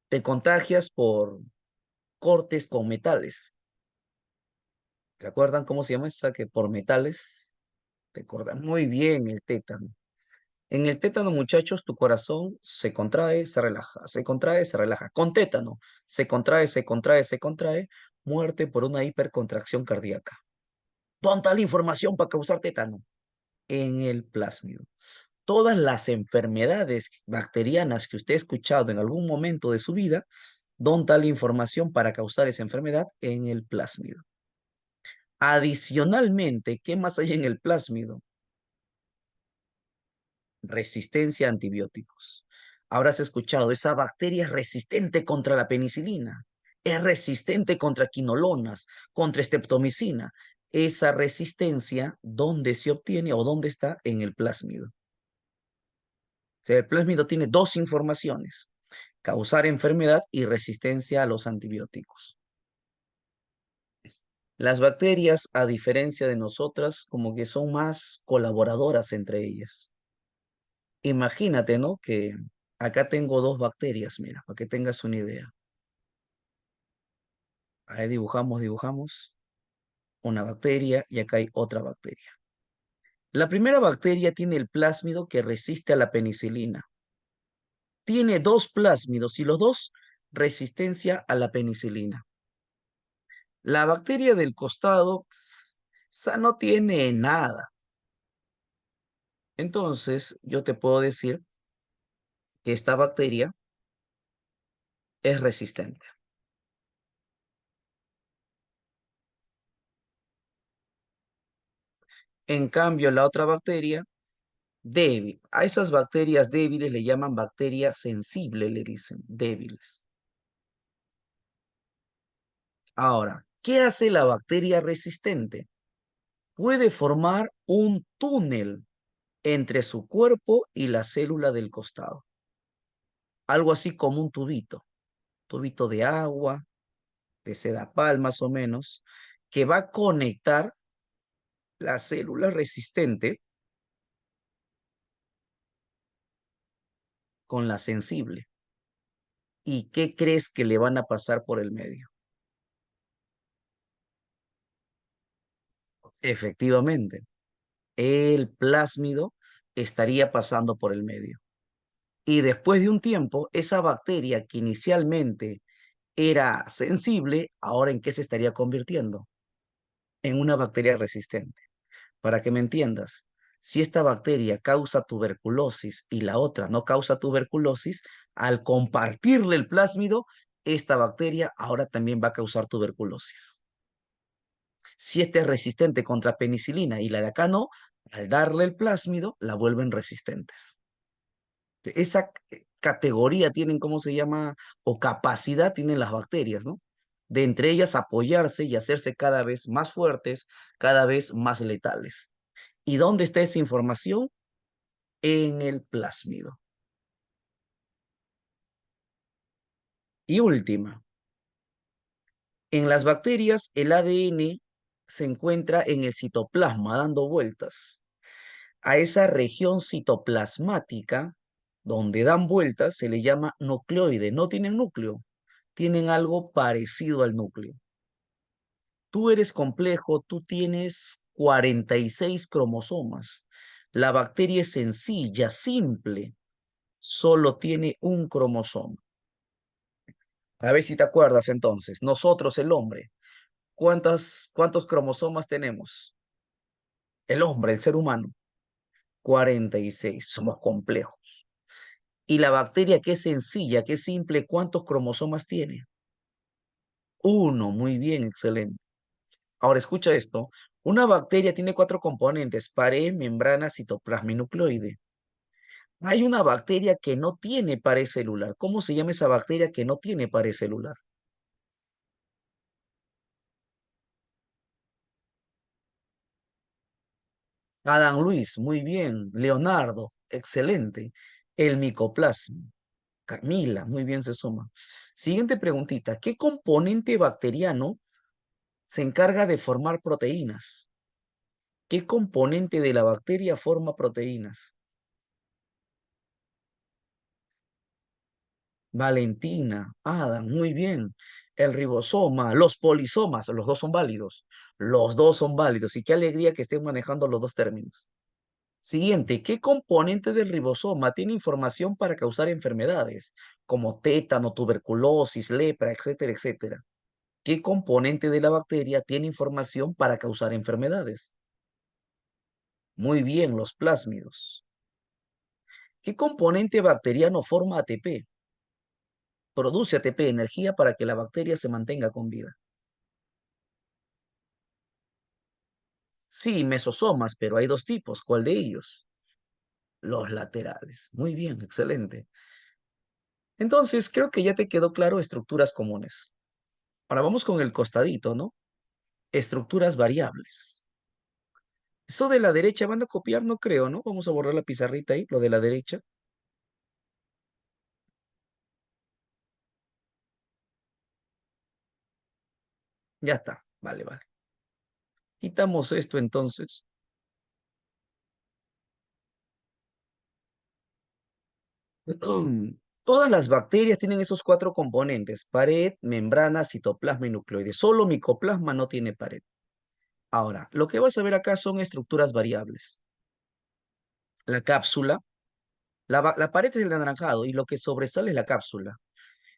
te contagias por cortes con metales. ¿Se acuerdan cómo se llama esa que por metales? Te acuerdas muy bien el tétano. En el tétano, muchachos, tu corazón se contrae, se relaja, se contrae, se relaja. Con tétano, se contrae, se contrae, se contrae. Muerte por una hipercontracción cardíaca. ¿Dónde está la información para causar tétano? En el plásmido. Todas las enfermedades bacterianas que usted ha escuchado en algún momento de su vida, ¿dónde está la información para causar esa enfermedad? En el plásmido. Adicionalmente, ¿qué más hay en el plásmido? Resistencia a antibióticos. Habrás escuchado, esa bacteria es resistente contra la penicilina, es resistente contra quinolonas, contra streptomicina. Esa resistencia, ¿dónde se obtiene o dónde está? En el plásmido. El plásmido tiene dos informaciones: causar enfermedad y resistencia a los antibióticos. Las bacterias, a diferencia de nosotras, como que son más colaboradoras entre ellas. Imagínate, ¿no? Que acá tengo dos bacterias, mira, para que tengas una idea. Ahí dibujamos una bacteria y acá hay otra bacteria. La primera bacteria tiene el plásmido que resiste a la penicilina. Tiene dos plásmidos y los dos resistencia a la penicilina. La bacteria del costado, esa no tiene nada. Entonces, yo te puedo decir que esta bacteria es resistente. En cambio, la otra bacteria, débil. A esas bacterias débiles le llaman bacterias sensibles, le dicen, débiles. Ahora, ¿qué hace la bacteria resistente? Puede formar un túnel entre su cuerpo y la célula del costado. Algo así como un tubito de agua, de sedapal más o menos, que va a conectar la célula resistente con la sensible. ¿Y qué crees que le van a pasar por el medio? Efectivamente, el plásmido estaría pasando por el medio. Y después de un tiempo, esa bacteria que inicialmente era sensible, ahora ¿en qué se estaría convirtiendo? En una bacteria resistente. Para que me entiendas, si esta bacteria causa tuberculosis y la otra no causa tuberculosis, al compartirle el plásmido, esta bacteria ahora también va a causar tuberculosis. Si esta es resistente contra penicilina y la de acá no, al darle el plásmido, la vuelven resistentes. Esa categoría tienen, ¿cómo se llama? O capacidad tienen las bacterias, ¿no? De entre ellas apoyarse y hacerse cada vez más fuertes, cada vez más letales. ¿Y dónde está esa información? En el plásmido. Y última, en las bacterias el ADN se encuentra en el citoplasma dando vueltas. A esa región citoplasmática donde dan vueltas se le llama nucleoide. No tienen núcleo, tienen algo parecido al núcleo. Tú eres complejo, tú tienes 46 cromosomas. La bacteria es sencilla, simple, solo tiene un cromosoma. A ver si te acuerdas entonces, nosotros el hombre, ¿cuántos cromosomas tenemos? El hombre, el ser humano, 46. Somos complejos. Y la bacteria que es sencilla, que es simple, ¿cuántos cromosomas tiene? Uno, muy bien, excelente. Ahora escucha esto. Una bacteria tiene cuatro componentes: pared, membrana, citoplasma y nucleoide. Hay una bacteria que no tiene pared celular. ¿Cómo se llama esa bacteria que no tiene pared celular? Adán Luis, muy bien. Leonardo, excelente. El micoplasma. Camila, muy bien se suma. Siguiente preguntita. ¿Qué componente bacteriano se encarga de formar proteínas? ¿Qué componente de la bacteria forma proteínas? Valentina, Adam, muy bien. El ribosoma, los polisomas, los dos son válidos. Los dos son válidos. Y qué alegría que estén manejando los dos términos. Siguiente, ¿qué componente del ribosoma tiene información para causar enfermedades como tétano, tuberculosis, lepra, etcétera, etcétera? ¿Qué componente de la bacteria tiene información para causar enfermedades? Muy bien, los plásmidos. ¿Qué componente bacteriano forma ATP? Produce ATP, energía para que la bacteria se mantenga con vida. Sí, mesosomas, pero hay dos tipos. ¿Cuál de ellos? Los laterales. Muy bien, excelente. Entonces, creo que ya te quedó claro estructuras comunes. Ahora vamos con el costadito, ¿no? Estructuras variables. Eso de la derecha van a copiar, no creo, ¿no? Vamos a borrar la pizarrita ahí, lo de la derecha. Ya está. Vale, vale. Quitamos esto entonces. Todas las bacterias tienen esos cuatro componentes: pared, membrana, citoplasma y nucleoide. Solo micoplasma no tiene pared. Ahora, lo que vas a ver acá son estructuras variables. La cápsula, la pared es el anaranjado y lo que sobresale es la cápsula.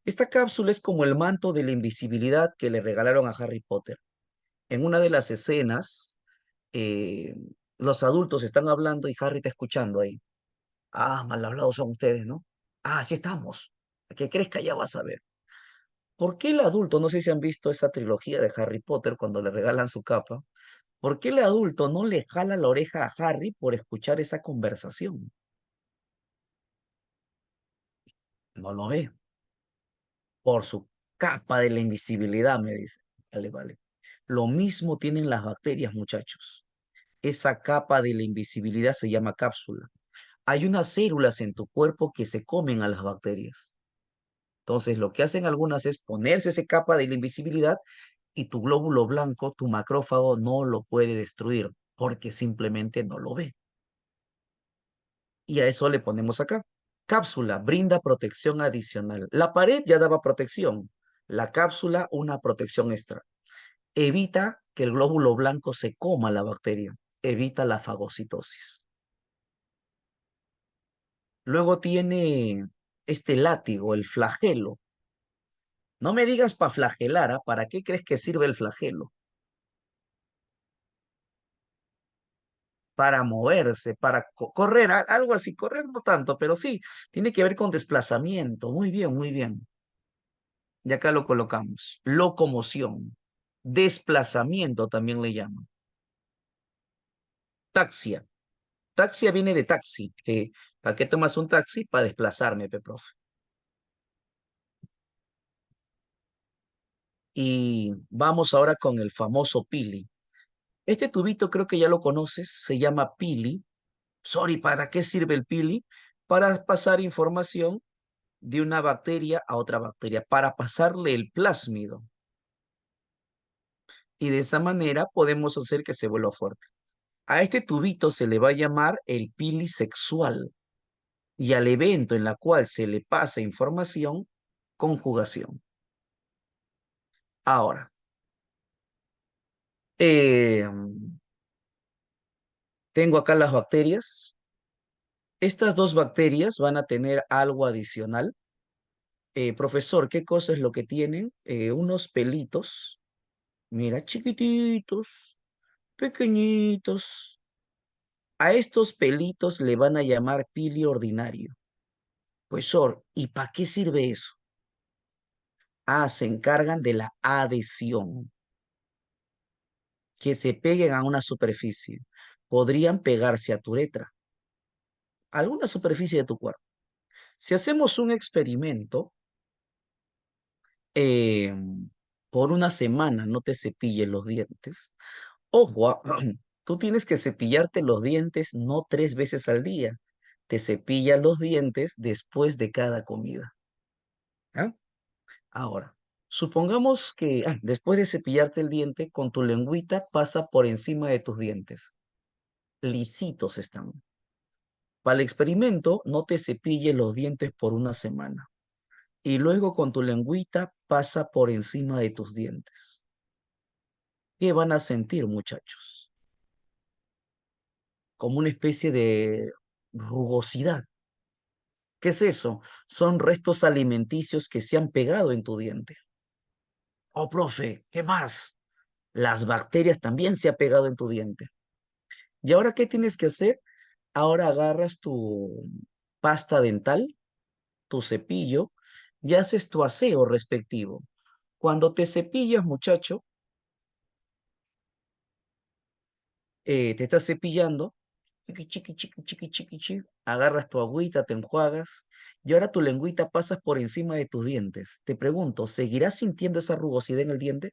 Esta cápsula es como el manto de la invisibilidad que le regalaron a Harry Potter. En una de las escenas, eh, los adultos están hablando y Harry está escuchando ahí. Ah, mal hablados son ustedes, ¿no? Ah, así estamos. Que crezca ya vas a ver. ¿Por qué el adulto, no sé si han visto esa trilogía de Harry Potter cuando le regalan su capa, por qué el adulto no le jala la oreja a Harry por escuchar esa conversación? No lo ve, por su capa de la invisibilidad, me dice. Vale, vale. Lo mismo tienen las bacterias, muchachos. Esa capa de la invisibilidad se llama cápsula. Hay unas células en tu cuerpo que se comen a las bacterias. Entonces, lo que hacen algunas es ponerse esa capa de la invisibilidad y tu glóbulo blanco, tu macrófago, no lo puede destruir porque simplemente no lo ve. Y a eso le ponemos acá. Cápsula brinda protección adicional. La pared ya daba protección. La cápsula, una protección extra. Evita que el glóbulo blanco se coma la bacteria. Evita la fagocitosis. Luego tiene este látigo, el flagelo. No me digas para flagelar, ¿ah? ¿Para qué crees que sirve el flagelo? Para moverse, para correr, algo así, correr no tanto, pero sí, tiene que ver con desplazamiento. Muy bien, muy bien. Y acá lo colocamos. Locomoción. Desplazamiento también le llaman. Taxia. Taxia viene de taxi. ¿Para qué tomas un taxi? Para desplazarme, profe. Y vamos ahora con el famoso pili. Este tubito creo que ya lo conoces, se llama pili. Sorry, ¿para qué sirve el pili? Para pasar información de una bacteria a otra bacteria, para pasarle el plásmido. Y de esa manera podemos hacer que se vuelva fuerte. A este tubito se le va a llamar el pili sexual y al evento en la cual se le pasa información, conjugación. Ahora, Eh, Tengo acá las bacterias. Estas dos bacterias van a tener algo adicional. Profesor, ¿qué cosa es lo que tienen? Unos pelitos, mira, chiquititos, pequeñitos. A estos pelitos le van a llamar pili ordinario. Profesor, ¿y para qué sirve eso? Ah, se encargan de la adhesión, que se peguen a una superficie. Podrían pegarse a tu uretra, a alguna superficie de tu cuerpo. Si hacemos un experimento, eh, por una semana no te cepilles los dientes. Ojo, tú tienes que cepillarte los dientes no 3 veces al día. Te cepillas los dientes después de cada comida. ¿Ah? Ahora, supongamos que después de cepillarte el diente, con tu lengüita pasa por encima de tus dientes. Lisitos están. Para el experimento, no te cepilles los dientes por una semana. Y luego con tu lengüita pasa por encima de tus dientes. ¿Qué van a sentir, muchachos? Como una especie de rugosidad. ¿Qué es eso? Son restos alimenticios que se han pegado en tu diente. Oh, profe, ¿qué más? Las bacterias también se han pegado en tu diente. ¿Y ahora qué tienes que hacer? Ahora agarras tu pasta dental, tu cepillo, y haces tu aseo respectivo. Cuando te cepillas, muchacho, te estás cepillando, chiqui, chiqui, chiqui, chiqui, chiqui, chiqui, agarras tu agüita, te enjuagas, y ahora tu lengüita pasas por encima de tus dientes. Te pregunto, ¿seguirás sintiendo esa rugosidad en el diente?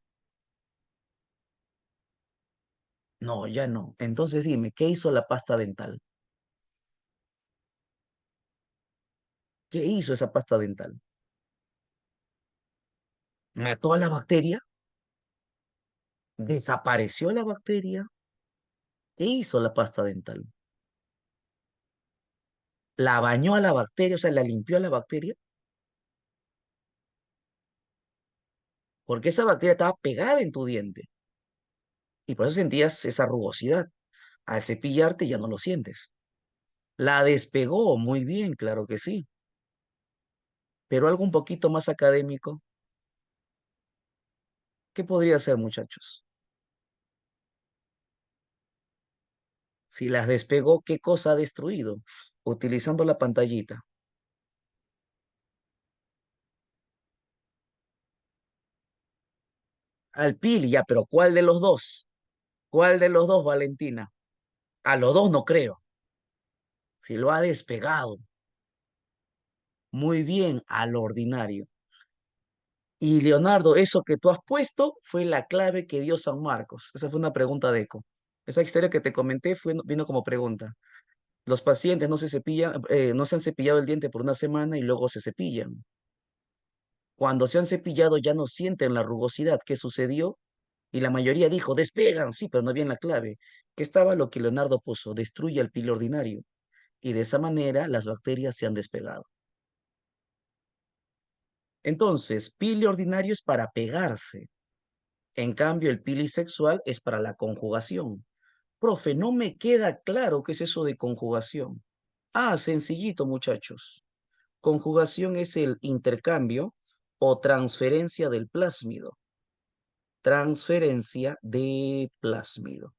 No, ya no. Entonces dime, ¿qué hizo la pasta dental? ¿Qué hizo esa pasta dental? ¿Mató a la bacteria? ¿Desapareció la bacteria? ¿Qué hizo la pasta dental? ¿La bañó a la bacteria? O sea, ¿la limpió a la bacteria? Porque esa bacteria estaba pegada en tu diente y por eso sentías esa rugosidad. Al cepillarte ya no lo sientes. La despegó, muy bien, claro que sí. Pero algo un poquito más académico, ¿qué podría ser, muchachos? Si las despegó, ¿qué cosa ha destruido? Utilizando la pantallita. Al pili, ya, pero ¿cuál de los dos? ¿Cuál de los dos, Valentina? A los dos no creo. Si lo ha despegado. Muy bien, al ordinario. Y Leonardo, eso que tú has puesto fue la clave que dio San Marcos. Esa fue una pregunta de eco. Esa historia que te comenté vino como pregunta. Los pacientes no se cepillan, no se han cepillado el diente por una semana y luego se cepillan. Cuando se han cepillado ya no sienten la rugosidad. ¿Qué sucedió? Y la mayoría dijo, despegan, sí, pero no bien la clave. Que estaba lo que Leonardo puso, destruye el pilo ordinario. Y de esa manera las bacterias se han despegado. Entonces, pili ordinario es para pegarse. En cambio, el pili sexual es para la conjugación. Profe, no me queda claro qué es eso de conjugación. Ah, sencillito, muchachos. Conjugación es el intercambio o transferencia del plásmido. Transferencia de plásmido.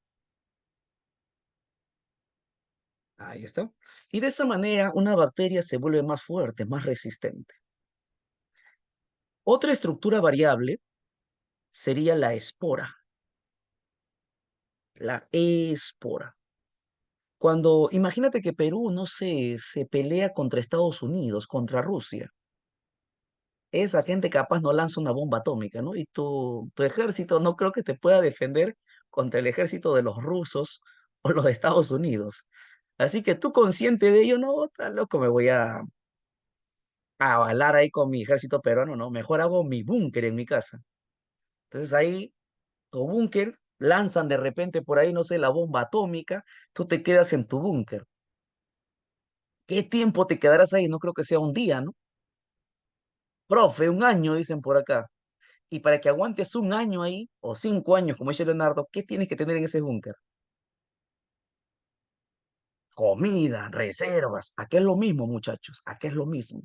Ahí está. Y de esa manera una bacteria se vuelve más fuerte, más resistente. Otra estructura variable sería la espora. La espora. Cuando, imagínate que Perú, no sé, se pelea contra Estados Unidos, contra Rusia. Esa gente capaz no lanza una bomba atómica, ¿no? Y tu ejército no creo que te pueda defender contra el ejército de los rusos o los de Estados Unidos. Así que tú consciente de ello, no, tan loco, me voy a avalar ahí con mi ejército peruano, no, mejor hago mi búnker en mi casa. Entonces ahí, tu búnker, lanzan de repente por ahí, no sé, la bomba atómica, tú te quedas en tu búnker. ¿Qué tiempo te quedarás ahí? No creo que sea un día, ¿no? Profe, un año, dicen por acá. Y para que aguantes un año ahí, o 5 años, como dice Leonardo, ¿qué tienes que tener en ese búnker? Comida, reservas. Aquí es lo mismo, muchachos. Aquí es lo mismo.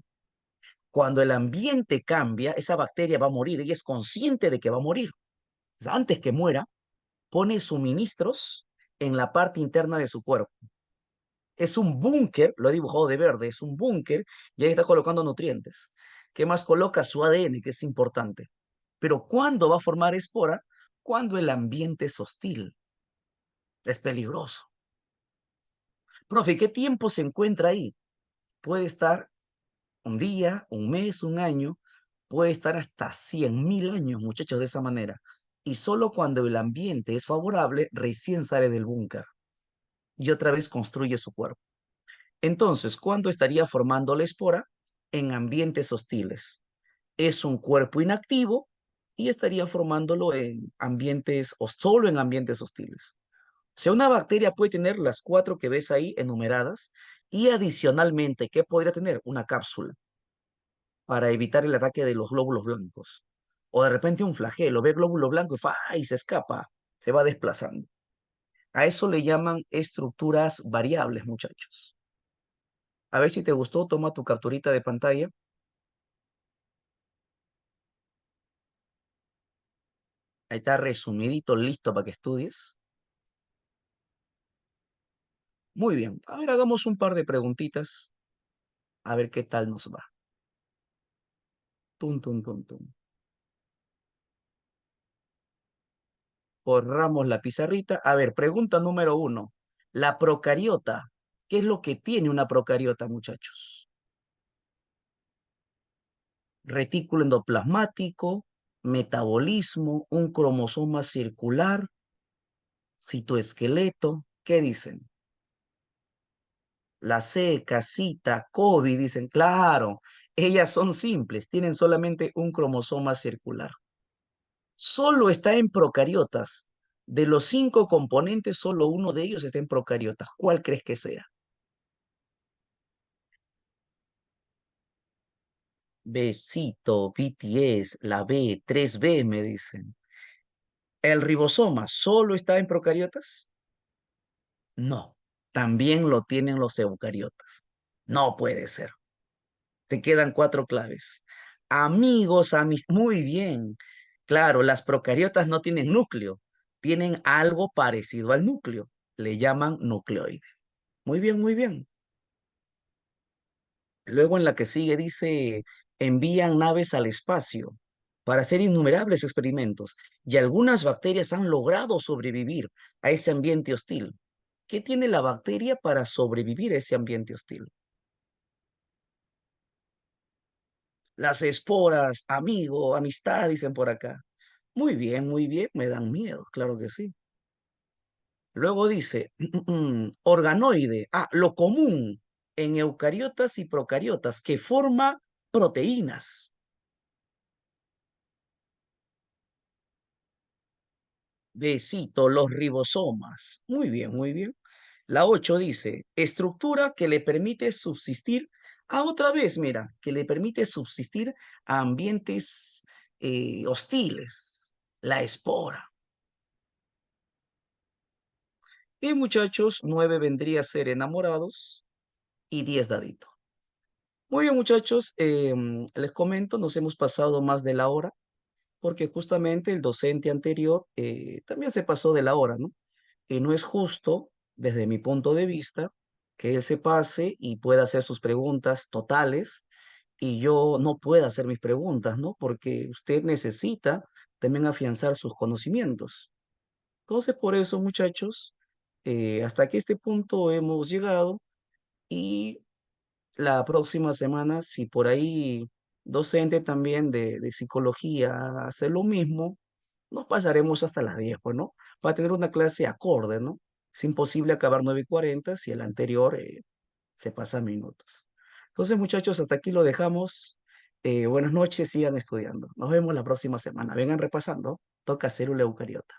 Cuando el ambiente cambia, esa bacteria va a morir. Ella es consciente de que va a morir. Antes que muera, pone suministros en la parte interna de su cuerpo. Es un búnker, lo he dibujado de verde, es un búnker y ahí está colocando nutrientes. ¿Qué más coloca? Su ADN, que es importante. Pero ¿cuándo va a formar espora? Cuando el ambiente es hostil, es peligroso. Profe, ¿qué tiempo se encuentra ahí? Puede estar un día, un mes, un año, puede estar hasta 100.000 años, muchachos, de esa manera. Y solo cuando el ambiente es favorable, recién sale del búnker y otra vez construye su cuerpo. Entonces, ¿cuándo estaría formando la espora? En ambientes hostiles. Es un cuerpo inactivo y estaría formándolo en ambientes o solo en ambientes hostiles. O sea, una bacteria puede tener las cuatro que ves ahí enumeradas y adicionalmente, ¿qué podría tener? Una cápsula para evitar el ataque de los glóbulos blancos. O de repente un flagelo, ve glóbulo blanco y, y se escapa, se va desplazando. A eso le llaman estructuras variables, muchachos. A ver si te gustó, toma tu capturita de pantalla. Ahí está resumidito, listo para que estudies. Muy bien. A ver, hagamos un par de preguntitas. A ver qué tal nos va. Tum, tum, tum, tum. Borramos la pizarrita. A ver, pregunta número 1. La procariota. ¿Qué es lo que tiene una procariota, muchachos? Retículo endoplasmático, metabolismo, un cromosoma circular, citoesqueleto. ¿Qué dicen? La C, casita, COVID, dicen, claro, ellas son simples, tienen solamente un cromosoma circular. Solo está en procariotas. De los 5 componentes, solo uno de ellos está en procariotas. ¿Cuál crees que sea? Besito, BTS, la B, 3B, me dicen. ¿El ribosoma solo está en procariotas? No, también lo tienen los eucariotas. No puede ser. Te quedan 4 claves. Amigos, muy bien. Claro, las procariotas no tienen núcleo, tienen algo parecido al núcleo. Le llaman nucleoide. Muy bien, muy bien. Luego en la que sigue dice, envían naves al espacio para hacer innumerables experimentos y algunas bacterias han logrado sobrevivir a ese ambiente hostil. ¿Qué tiene la bacteria para sobrevivir a ese ambiente hostil? Las esporas, amigo, amistad, dicen por acá. Muy bien, me dan miedo, claro que sí. Luego dice, organoide, lo común en eucariotas y procariotas, que forma proteínas. Besito, los ribosomas. Muy bien, muy bien. La 8 dice, estructura que le permite subsistir a otra vez, mira, que le permite subsistir a ambientes hostiles. La espora. Y muchachos, 9 vendría a ser enamorados y 10 dadito. Muy bien, muchachos, les comento, nos hemos pasado más de la hora porque justamente el docente anterior también se pasó de la hora, ¿no? Y no es justo, desde mi punto de vista, que él se pase y pueda hacer sus preguntas totales y yo no pueda hacer mis preguntas, ¿no? Porque usted necesita también afianzar sus conocimientos. Entonces, por eso, muchachos, hasta aquí este punto hemos llegado y la próxima semana, si por ahí docente también de psicología hace lo mismo, nos pasaremos hasta las 10, pues, ¿no? Para tener una clase acorde, ¿no? Es imposible acabar 9:40 si el anterior se pasa minutos. Entonces, muchachos, hasta aquí lo dejamos. Buenas noches, sigan estudiando. Nos vemos la próxima semana. Vengan repasando. Toca célula eucariota.